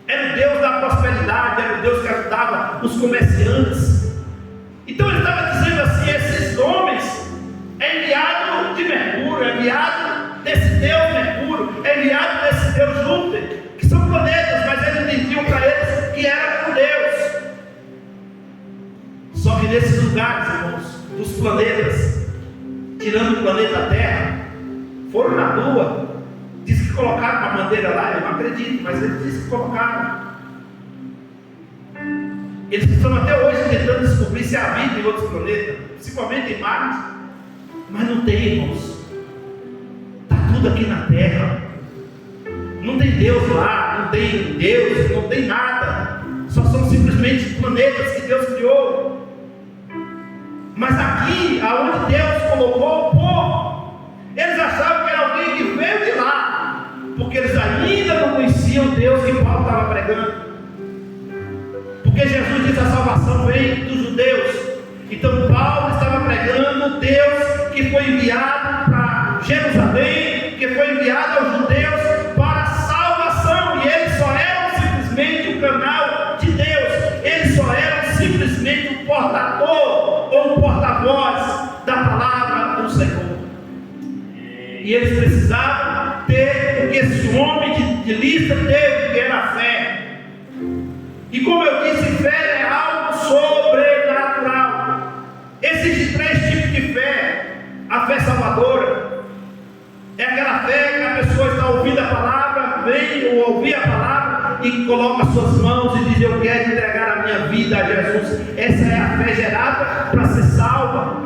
Era o deus da prosperidade, era o deus que ajudava os comerciantes. Então ele estava dizendo assim: esses homens é enviado de Mercúrio, é enviado desse deus Mercúrio, é enviado desse deus Júpiter, que são planetas, mas eles entendiam para eles que era um deus. Só que nesses lugares, irmãos, dos planetas, tirando o planeta Terra, foram na Lua. Diz que colocaram uma bandeira lá, eu não acredito, mas eles dizem que colocaram. Eles estão até hoje tentando descobrir se há vida em outros planetas, principalmente em Marte. Mas não tem, irmãos. Está tudo aqui na Terra. Não tem Deus lá, não tem Deus, não tem nada. Só são simplesmente planetas que Deus criou. Mas aqui, aonde Deus colocou o povo, eles achavam que era alguém que veio de lá, porque eles ainda não conheciam Deus que Paulo estava pregando. Porque Jesus diz: a salvação vem dos judeus. Então Paulo estava pregando Deus que foi enviado para Jerusalém, que foi enviado aos judeus para a salvação. E eles só eram simplesmente o canal de Deus. Eles só eram simplesmente o portador ou o porta-voz da palavra do Senhor. E eles precisavam ter o que esse homem de Listra teve, que era a fé. E como eu disse, fé é algo sobrenatural. Existem 3 tipos de fé. A fé salvadora é aquela fé que a pessoa está ouvindo a palavra, vem ou ouvir a palavra e coloca as suas mãos e diz: eu quero entregar a minha vida a Jesus. Essa é a fé gerada para ser salva.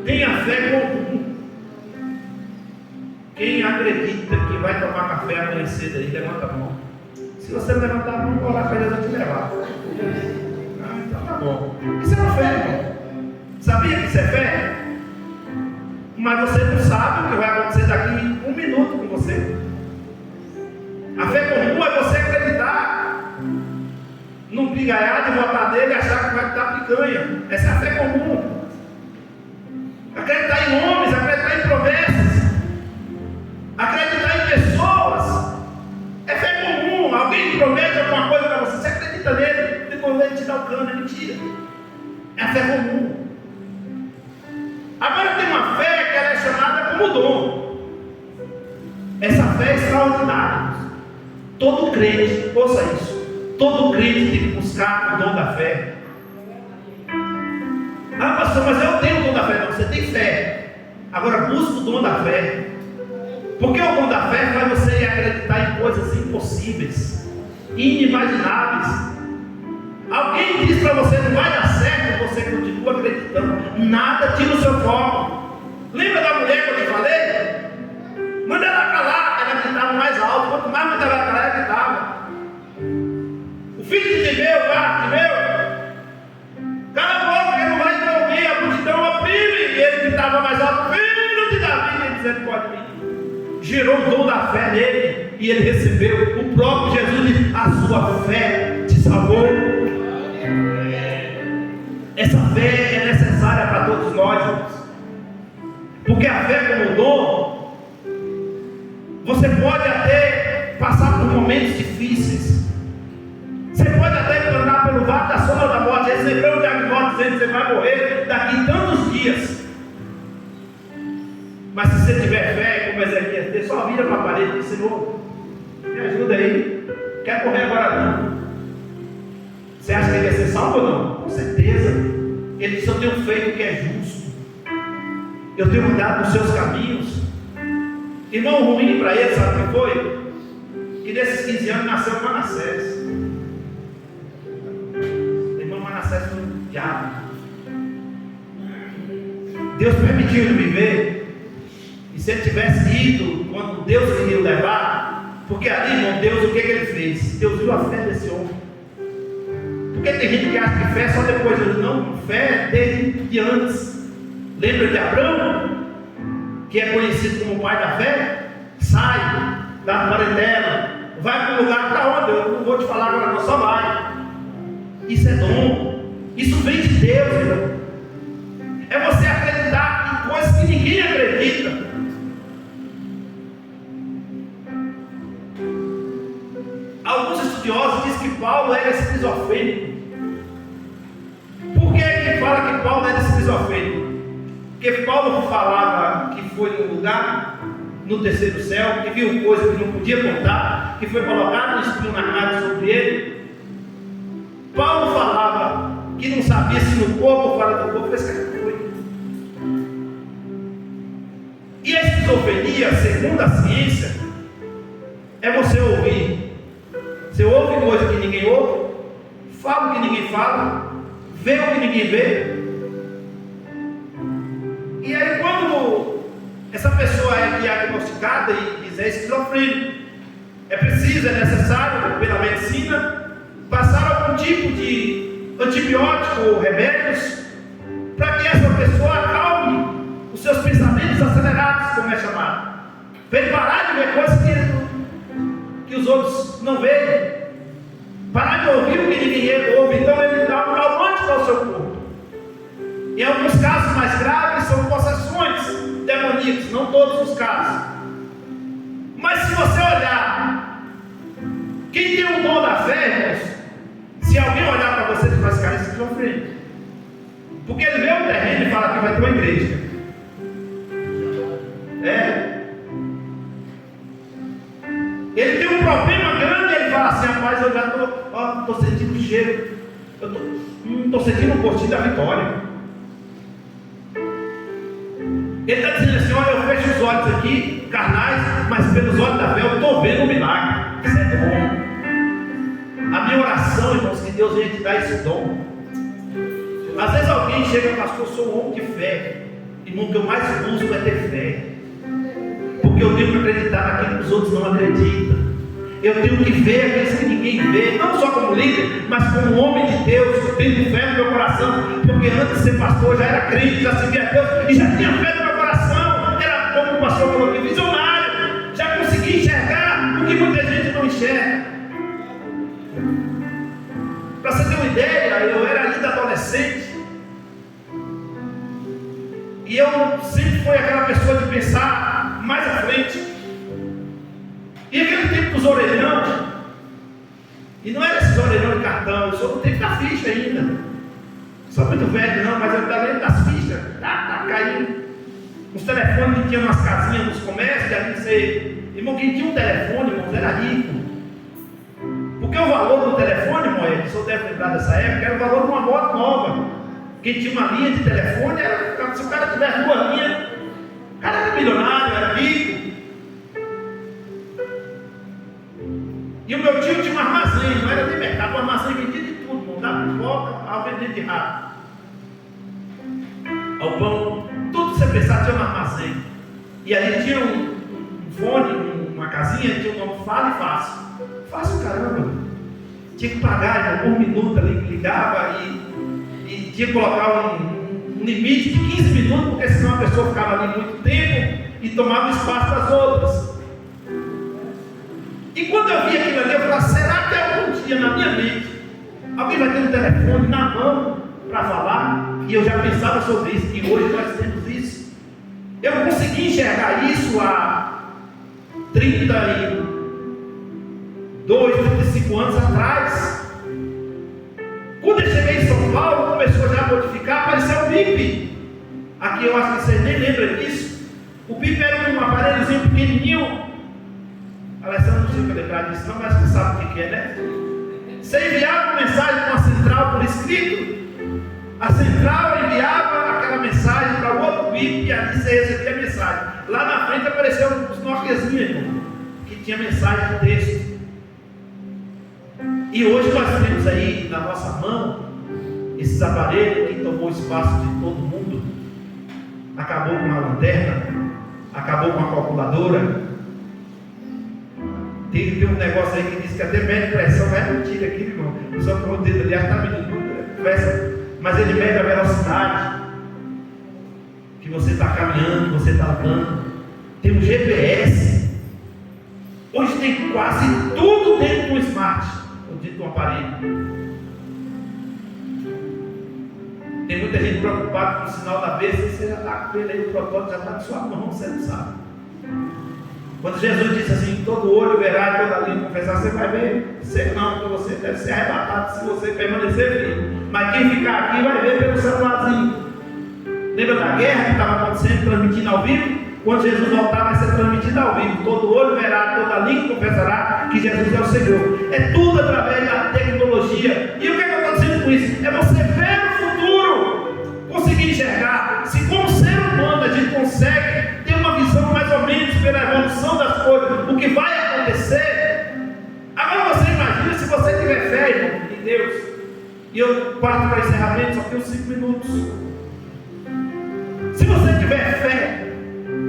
Tem a fé comum. Quem acredita que vai tomar café amanhã cedo aí, levanta a mão. Se você não levantar a mão, vou lá para Jesus te levar. Então tá bom. Isso é uma fé, irmão. Sabia que isso é fé? mas você não sabe o que vai acontecer daqui 1 minuto com você. A fé comum é você acreditar num pingaiado e votar nele e achar que vai dar picanha. Essa é a fé comum. Acreditar em homens, acreditar em promessas, acreditar em pessoas, é fé comum. Alguém promete alguma coisa para você, você acredita nele, depois ele te dá o cano, é mentira. É a fé comum. Agora tem uma fé que ela é chamada como dom. Essa fé é extraordinária. Todo crente, ouça isso, todo crente tem que buscar o dom da fé. Ah, pastor, mas eu tenho o dom da fé. Não, você tem fé. Agora busca o dom da fé. Porque o dom da fé faz você acreditar em coisas impossíveis, inimagináveis. Alguém diz para você não vai dar certo, você continua acreditando. Nada tira o seu foco. Lembra da mulher que eu te falei? Manda ela calar, ela gritava mais alto. Quanto mais manda ela calar, ela gritava. O filho de Timeu, cala a boca, ele não vai te ouvir, a multidão oprime. E ele gritava mais alto: filho de Davi, tem misericórdia de mim. Gerou o dom da fé nele, e ele recebeu. O próprio Jesus disse: a sua fé te salvou. Essa fé é necessária para todos nós, irmãos. Porque a fé como dom, você pode até passar por momentos difíceis. Você pode até andar pelo vale da sombra da morte, receber um diagnóstico dizendo que você vai morrer daqui a tantos dias. Mas se você tiver fé, como Ezequiel, você só vira para a parede e diz: Senhor, me ajuda aí. Quer morrer agora não? Você acha que ele vai ser salvo ou não? Com certeza. Ele disse: eu tenho feito o que é justo, eu tenho andado nos seus caminhos. Irmão, ruim para ele, sabe o que foi? Que desses 15 anos nasceu Manassés. Irmão, Manassés foi um diabo. Deus permitiu ele viver. E se ele tivesse ido quando Deus queria o levar, porque ali, irmão, Deus, o que ele fez? Deus viu a fé desse homem. Porque tem gente que acha que fé só depois. Não, fé desde antes. Lembra de Abraão, que é conhecido como o pai da fé? Sai da parentela, vai para o lugar para onde? Eu não vou te falar agora, não, só vai. Isso é dom. Isso vem de Deus, irmão. É você acreditar em coisas que ninguém acredita. Alguns estudiosos dizem que Paulo era esquizofrênico. Por que ele fala que Paulo era esquizofrênico? Porque Paulo falava que foi num lugar, no terceiro céu, que viu coisas que não podia contar, que foi colocado um espinho na carne sobre ele. Paulo falava que não sabia se no corpo ou fora do corpo. Esse cara foi. E a esquizofrenia, segundo a ciência, é você ouvir. Você ouve coisa que ninguém ouve, fala o que ninguém fala, vê o que ninguém vê. E aí, quando essa pessoa é diagnosticada e diz: é esquizofrênico, é preciso, é necessário, pela medicina, passar algum tipo de antibiótico ou remédios para que essa pessoa acalme os seus pensamentos acelerados, como é chamado, para ele parar de ver coisas que os outros não veem, parar de ouvir o que ninguém ouve. Então ele dá um calmante para o seu corpo. Em alguns casos mais graves são possessões demoníacas, não todos os casos. Mas se você olhar, quem tem o dom da fé, irmãos, se alguém olhar para você e dizer: mas cara, isso aqui é frente. Porque ele vê um terreno e fala que vai ter uma igreja. Ele tem um problema grande e ele fala assim: rapaz, eu já estou sentindo o cheiro, eu estou sentindo o gostinho da vitória. Ele está dizendo assim: olha, eu fecho os olhos aqui, carnais, mas pelos olhos da fé eu estou vendo um milagre. Isso é dom. A minha oração, irmãos, que Deus venha te dar esse dom. Às vezes alguém chega: pastor, eu sou um homem de fé. Irmão, o que eu mais busco é ter fé. Porque eu tenho que acreditar naquilo que os outros não acreditam. Eu tenho que ver aqueles que ninguém vê, não só como líder, mas como homem de Deus. Eu tenho fé no meu coração, porque antes de ser pastor já era crente, já servia a Deus e já tinha fé no meu coração. ideia, eu era ainda adolescente. E eu sempre fui aquela pessoa de pensar mais à frente. E aquele tempo dos orelhão, e não era esses orelhão de cartão, eu sou do tempo da ficha ainda. Não sou muito velho não, mas eu estava dentro das fichas, tá caindo. Os telefones que tinham nas casinhas, nos comércios, ali você... Irmão, quem tinha um telefone, irmão, era rico. Porque o valor do telefone, irmão, se eu deve lembrar dessa época, era o valor de uma moto nova. Quem tinha uma linha de telefone, era, se o cara tivesse 2 linhas, o cara era milionário, era rico. E o meu tio tinha um armazém, não era de mercado, um armazém vendia de tudo, irmão, da pipoca ao vender de rato, ao pão, tudo que você pensar tinha um armazém. E ali tinha um fone, uma casinha, tinha um nome Fala e Fácil. Fácil caramba, tinha que pagar, por minuto ali, ligava e tinha que colocar um limite de 15 minutos, porque senão a pessoa ficava ali muito tempo e tomava espaço das outras. E quando eu vi aquilo ali, eu falei, será que algum dia na minha mente alguém vai ter um telefone na mão para falar? E eu já pensava sobre isso, e hoje nós temos isso. Eu consegui enxergar isso há 32, 35 anos atrás. Quando eu cheguei em São Paulo, começou já a modificar, apareceu o BIP. Aqui eu acho que vocês nem lembram disso. O BIP era um aparelhozinho pequenininho. Alessandro não sei lembrar disso não, mas você sabe o que é, né? Você enviava uma mensagem para uma central por escrito, a central enviava aquela mensagem para o outro BIP e ali você recebia a mensagem. Lá na frente apareceu os Nokiazinhos, irmão, que tinha mensagem de texto. E hoje nós temos aí na nossa mão esses aparelhos que tomou o espaço de todo mundo. Acabou com a lanterna, acabou com a calculadora. Tem um negócio aí que diz que até mede pressão, não é mentira aqui, irmão. Só com o dedo ali, está medindo, mas ele mede a velocidade que você está caminhando, você está andando. Tem um GPS. Hoje tem quase tudo dentro de um smart, ou dentro de um aparelho. Tem muita gente preocupada com o sinal da besta, você já está com ele aí, o protótipo já está na sua mão, você não sabe. Quando Jesus disse assim, todo olho verá e toda língua confessar, você vai ver, você não, porque você deve ser arrebatado se você permanecer vivo. Mas quem ficar aqui vai ver pelo celularzinho. Lembra da guerra que estava acontecendo, transmitindo ao vivo? Quando Jesus voltar, vai ser transmitido ao vivo. Todo olho verá, toda língua confessará que Jesus é o Senhor. É tudo através da tecnologia. E o que é que eu estou dizendo com isso? É você ver o futuro, conseguir enxergar. Se como ser humano a gente consegue ter uma visão mais ou menos pela evolução das coisas, o que vai acontecer. Agora você imagina se você tiver fé, irmão, em Deus. E eu parto para encerramento, só tenho 5 minutos. Se você tiver fé,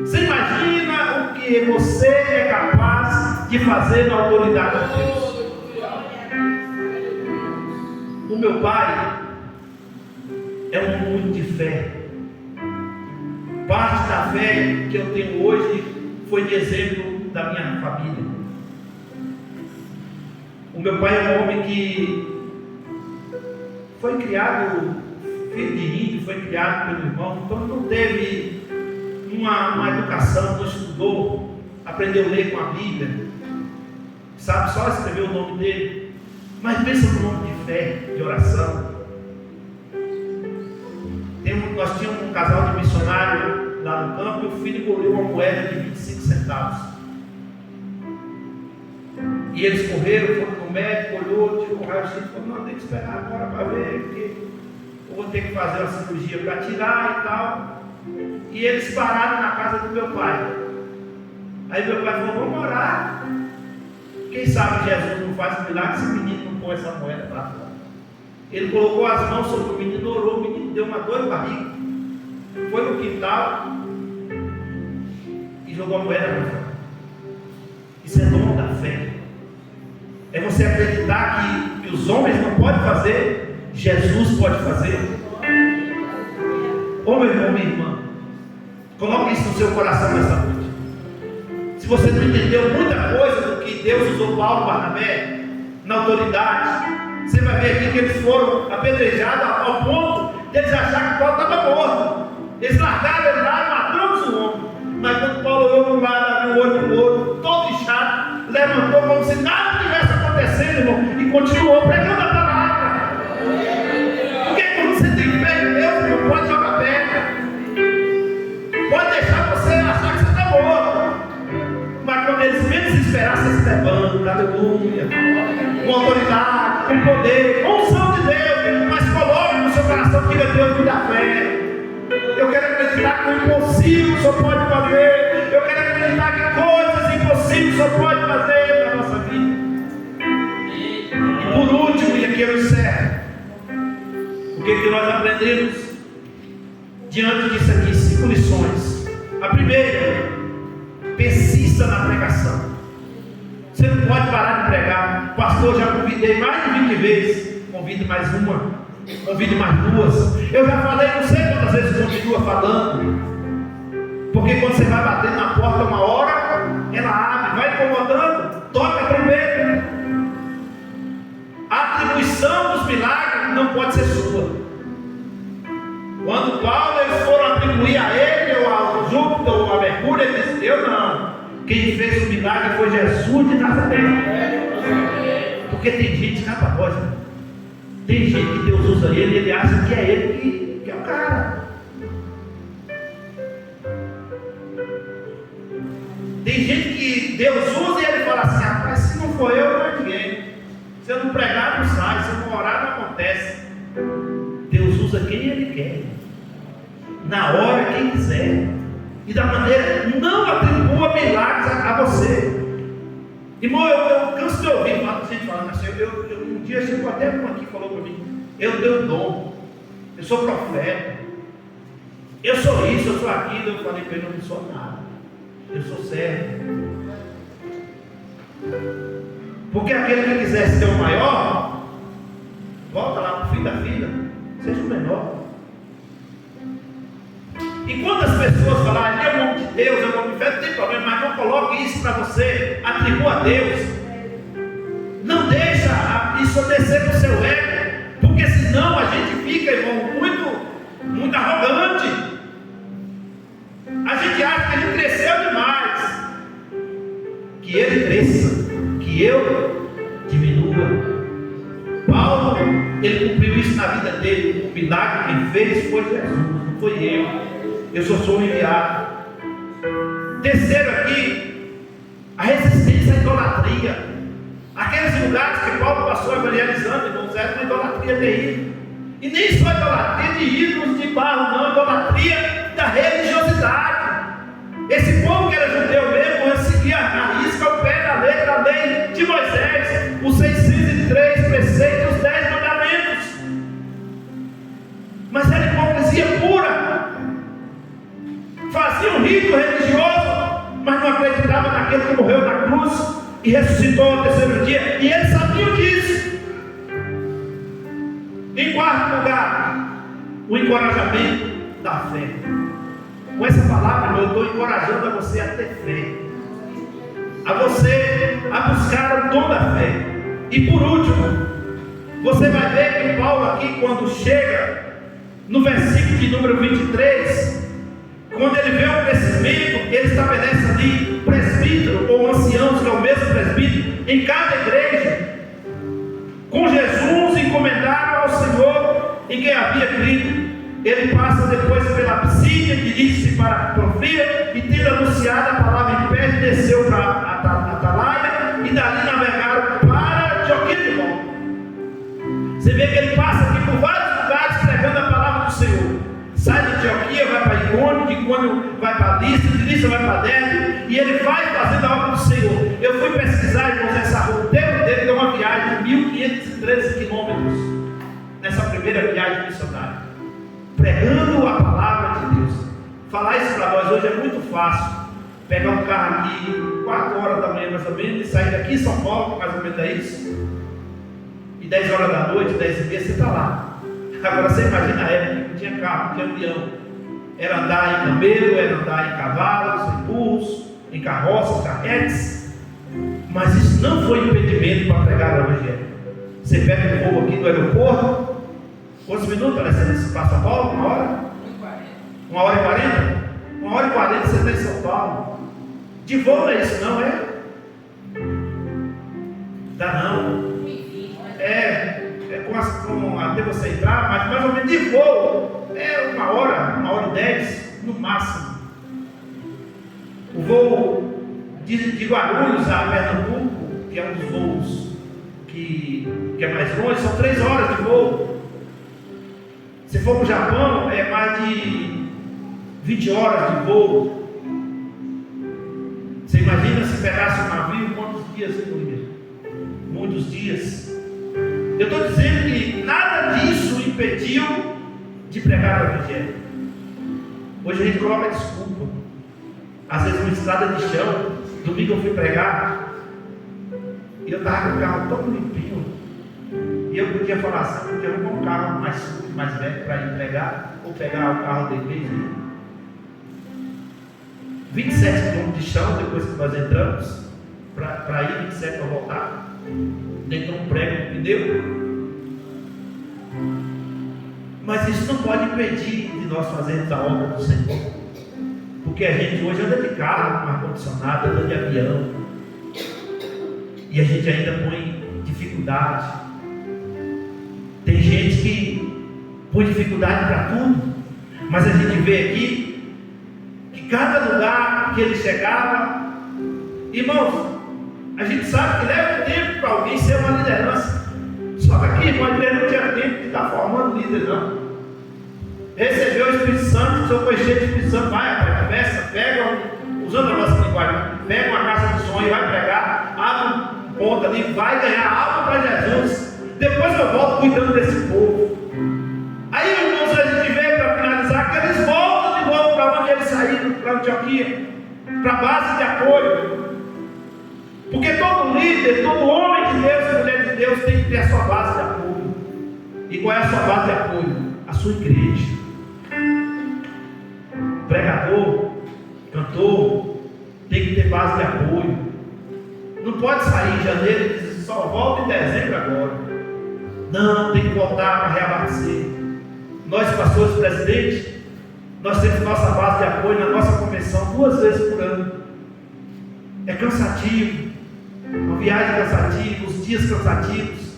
você imagina o que você é capaz de fazer na autoridade de Deus. O meu pai é um mundo de fé. Parte da fé que eu tenho hoje foi de exemplo da minha família. O meu pai é um homem que foi criado, filho de índio, foi criado pelo irmão, então não teve uma educação, não estudou, aprendeu a ler com a Bíblia, sabe só escrever o nome dele, mas pensa no nome de fé, de oração. Nós tínhamos um casal de missionário lá no campo e o filho engoliu uma moeda de 25 centavos. E eles correram, foram no médico, olhou, tirou um raio-x e falou, não, tem que esperar agora para ver, porque eu vou ter que fazer uma cirurgia para tirar e tal. E eles pararam na casa do meu pai. Aí meu pai falou, vamos orar. Quem sabe Jesus não faz um milagre se o menino não põe essa moeda para fora. Ele colocou as mãos sobre o menino, orou, o menino deu uma dor de barriga, foi no quintal e jogou a moeda para fora. Isso é dom da fé. É você acreditar que os homens não podem fazer, Jesus pode fazer. Ô meu irmão, minha irmã, coloque isso no seu coração nessa noite. Se você não entendeu muita coisa do que Deus usou Paulo e Barnabé na autoridade, Você vai ver aqui que eles foram apedrejados ao ponto de eles acharem que Paulo estava morto. Eles largaram ele lá, matando o homem. Mas quando Paulo olhou para um lado, abriu o olho para o outro, todo inchado, levantou como se nada tivesse acontecendo, irmão, e continuou pregando a palavra. Porque quando você tem fé em Deus, não pode jogar pedra, pode deixar você achar que você está morto. Mas quando eles menos esperar, você se levanta, aleluia, com autoridade, com poder, com unção de Deus, mas coloque no seu coração que Deus me dá fé. Eu quero acreditar que o impossível só pode fazer. Eu quero acreditar que coisas impossíveis só pode fazer na nossa vida. E por último, e aqui eu encerro, o que nós aprendemos diante disso aqui? 5 lições. A primeira: persista na pregação. Você não pode parar de pregar. Pastor, já convidei mais de 20 vezes. Convide mais uma, convide mais 2. Eu já falei, não sei quantas vezes continua falando. Porque quando você vai batendo na porta uma hora, ela abre, vai incomodando, toca a trombeta. A atribuição dos milagres não pode ser sua. Quando Paulo eles foram atribuir a ele, ou a Júpiter, ou a Mercúrio, ele disse: eu não. Quem fez o milagre foi Jesus de Nazaré. Porque tem gente caparosa. Tem gente que Deus usa ele e ele acha que é ele que é o cara. Tem gente que Deus usa e ele fala assim: rapaz, se não for eu, não é ninguém. Se eu não pregar, não sai. Se eu não orar, não acontece. Deus usa quem ele quer, na hora quem quiser, e da maneira. Não atribua milagres a você. Irmão, eu canso de ouvir gente falando assim. Um dia chegou até um aqui e falou para mim: eu tenho dom, eu sou profeta, eu sou isso, eu sou aquilo. Eu falei para ele: eu não sou nada, eu sou servo. Porque aquele que quiser ser o maior, volta lá para o fim da fila, seja o menor. E quando as pessoas falarem: é o nome de Deus, é o nome de fé, não tem problema, mas não coloque isso para você, atribua a Deus. Não deixa isso descer para o seu ego, porque senão a gente fica, irmão, muito arrogante. A gente acha que a gente cresceu demais. Que ele cresça, que eu diminua. Paulo, ele cumpriu isso na vida dele. O milagre quem fez foi Jesus, não foi eu só sou um enviado. Terceiro aqui, a resistência à idolatria. Aqueles lugares que Paulo passou evangelizando, irmãos, era uma idolatria terrível. E nem só idolatria de ídolos de barro, não, idolatria da religiosidade. Esse povo que era judeu mesmo, seguia a risca ao pé da lei de Moisés, os 603 preceitos, os 10 mandamentos. Mas era hipocrisia pura. Fazia um rito religioso, mas não acreditava naquele que morreu na cruz e ressuscitou ao terceiro dia, e eles sabiam disso. Em quarto lugar, o encorajamento da fé. Com essa palavra, eu estou encorajando a você a ter fé, a você a buscar o dom da fé. E por último, você vai ver que Paulo aqui, quando chega no versículo de número 23, quando ele vê o crescimento, ele estabelece ali presbítero ou anciãos, que é o mesmo presbítero, em cada igreja. Com Jesus encomendaram ao Senhor em quem havia crido. Ele passa depois pela Psídia, dirige-se para a Profia, e tendo anunciado a palavra em pé, desceu para a Atalaia, e dali navegaram para Antioquia. Você vê que ele passa aqui por vários lugares pregando a palavra do Senhor. Sai de Antioquia, vai para Icônio, de Icônio vai para Listra, de Listra vai para Derbe, e ele vai fazendo a obra do Senhor. Eu fui pesquisar, irmãos, essa roteiro dele deu uma viagem de 1.513 quilômetros, nessa primeira viagem missionária, pregando a palavra de Deus. Falar isso para nós hoje é muito fácil. Pegar um carro aqui 4 horas da manhã mais ou menos, e sair daqui em São Paulo, mais ou menos é isso, e 10 horas da noite, 10 e meia, você está lá. Agora você imagina a época que não tinha carro, não tinha avião. Era andar em camelo, era andar em cavalos, em burros, em carroças, carretes. Mas isso não foi impedimento para pregar o Evangelho. Você pega um voo aqui do aeroporto, quantos minutos parece para São Paulo? 1 hora? 1h40? 1h40 você está em São Paulo. De voo não é isso não, é? Dá não. Até você entrar, mas mais ou menos de voo é 1h10 no máximo. O voo de Guarulhos a Pernambuco, que é um dos voos que é mais longe, são 3 horas de voo. Se for para o Japão, é mais de 20 horas de voo. Você imagina se pegasse um navio, quantos dias seria? Muitos dias. Eu estou dizendo que nada disso impediu de pregar o Evangelho. Hoje a gente coloca desculpa. Às vezes uma estrada de chão. Domingo eu fui pregar e eu estava com o carro todo limpinho. E eu podia falar assim, porque eu vou com um carro mais sujo, mais velho para ir pregar, ou pegar o carro da igreja. 27 km de chão depois que nós entramos, para ir, 27 para voltar. Deitou um prego no pneu. Mas isso não pode impedir de nós fazermos a obra do Senhor. Porque a gente hoje anda de carro, com ar-condicionado, anda de avião. E a gente ainda põe dificuldade. Tem gente que põe dificuldade para tudo. Mas a gente vê aqui que cada lugar que ele chegava, irmãos, a gente sabe que leva tempo para alguém ser uma liderança. Só que aqui, irmão, ele não tinha tempo de estar formando líder, não. Recebeu o Espírito Santo, o Senhor foi cheio do Espírito Santo, vai, conversa, pega, usando a nossa linguagem, pega uma caixa de som e vai pregar, abre um ponto ali, vai ganhar algo para Jesus. Depois eu volto cuidando desse povo. Aí, irmãos, a gente vê para finalizar que eles voltam de novo para onde eles saíram, para Antioquia, para a base de apoio. Porque todo líder, todo homem de Deus e mulher de Deus tem que ter a sua base de apoio. E qual é a sua base de apoio? A sua igreja. Pregador, cantor, tem que ter base de apoio. Não pode sair em janeiro e dizer só volta em dezembro agora. Não, tem que voltar para reabastecer. Nós, pastores presidentes, nós temos nossa base de apoio na nossa convenção 2 vezes por ano. É cansativo. Uma viagem cansativa, os dias cansativos.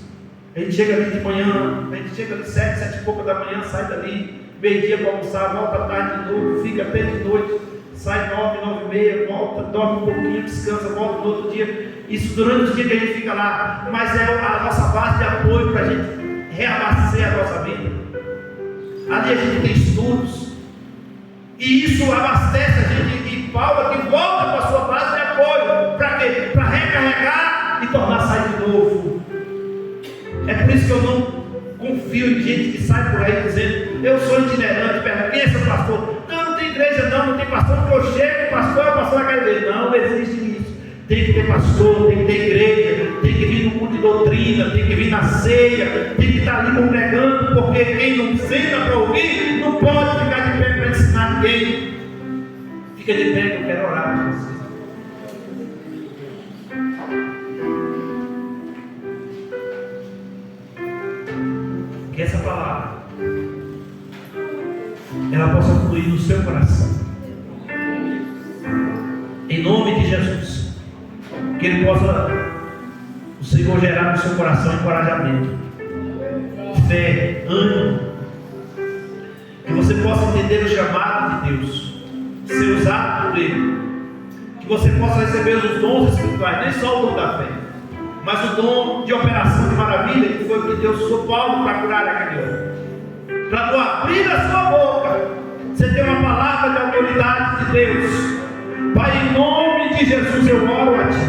A gente chega ali de manhã, a gente chega ali 7 e pouca da manhã, sai dali, meio-dia para almoçar, volta à tarde de novo, fica até de noite, sai 9, 9h30, volta, dorme um pouquinho, descansa, volta no outro dia. Isso durante os dias que a gente fica lá, mas é a nossa base de apoio para a gente reabastecer a nossa vida. Ali a gente tem estudos, e isso abastece a gente e Paulo que volta para a sua base de apoio. Para quê? Para recarregar e tornar a sair de novo. É por isso que eu não confio em gente que sai por aí dizendo: eu sou itinerante, pergunta, quem é seu pastor? Não tem igreja não tem pastor, porque eu chego, pastor é pastor daquela igreja. Não existe isso. Tem que ter pastor, tem que ter igreja, tem que vir no culto de doutrina, tem que vir na ceia, tem que estar ali congregando, porque quem não senta para ouvir, não pode ficar de pé para ensinar ninguém. Fica de pé que eu quero orar para vocês. Que essa palavra ela possa fluir no seu coração, em nome de Jesus. Que ele possa, o Senhor, gerar no seu coração encorajamento, fé, ânimo, que você possa entender o chamado de Deus, ser usado por Ele, que você possa receber os dons espirituais, nem só o dom da fé, mas o dom de operação de maravilha, que foi o que Deus usou Paulo para curar aquele homem. Para tu abrir a sua boca, você tem uma palavra de autoridade de Deus. Pai, em nome de Jesus eu oro a Ti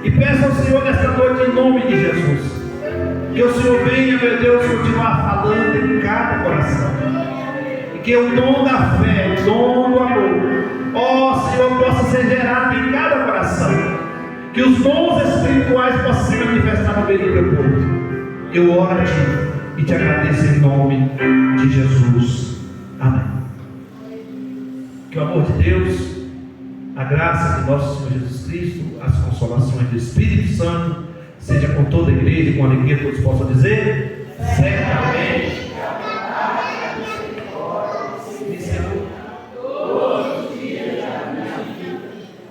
e peço ao Senhor nesta noite, em nome de Jesus, que o Senhor venha, meu Deus, continuar falando em cada coração, e que o dom da fé, o dom do amor, ó Senhor, possa ser gerado em cada coração, que os dons espirituais possam se manifestar no meio do teu povo. Eu oro a Ti e te agradeço em nome de Jesus. Amém. Que o amor de Deus, a graça de nosso Senhor Jesus Cristo, as consolações do Espírito Santo Seja com toda a igreja e com alegria todos possam dizer: certamente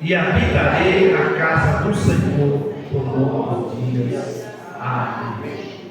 e habitarei na casa do Senhor por longos dias. Amém.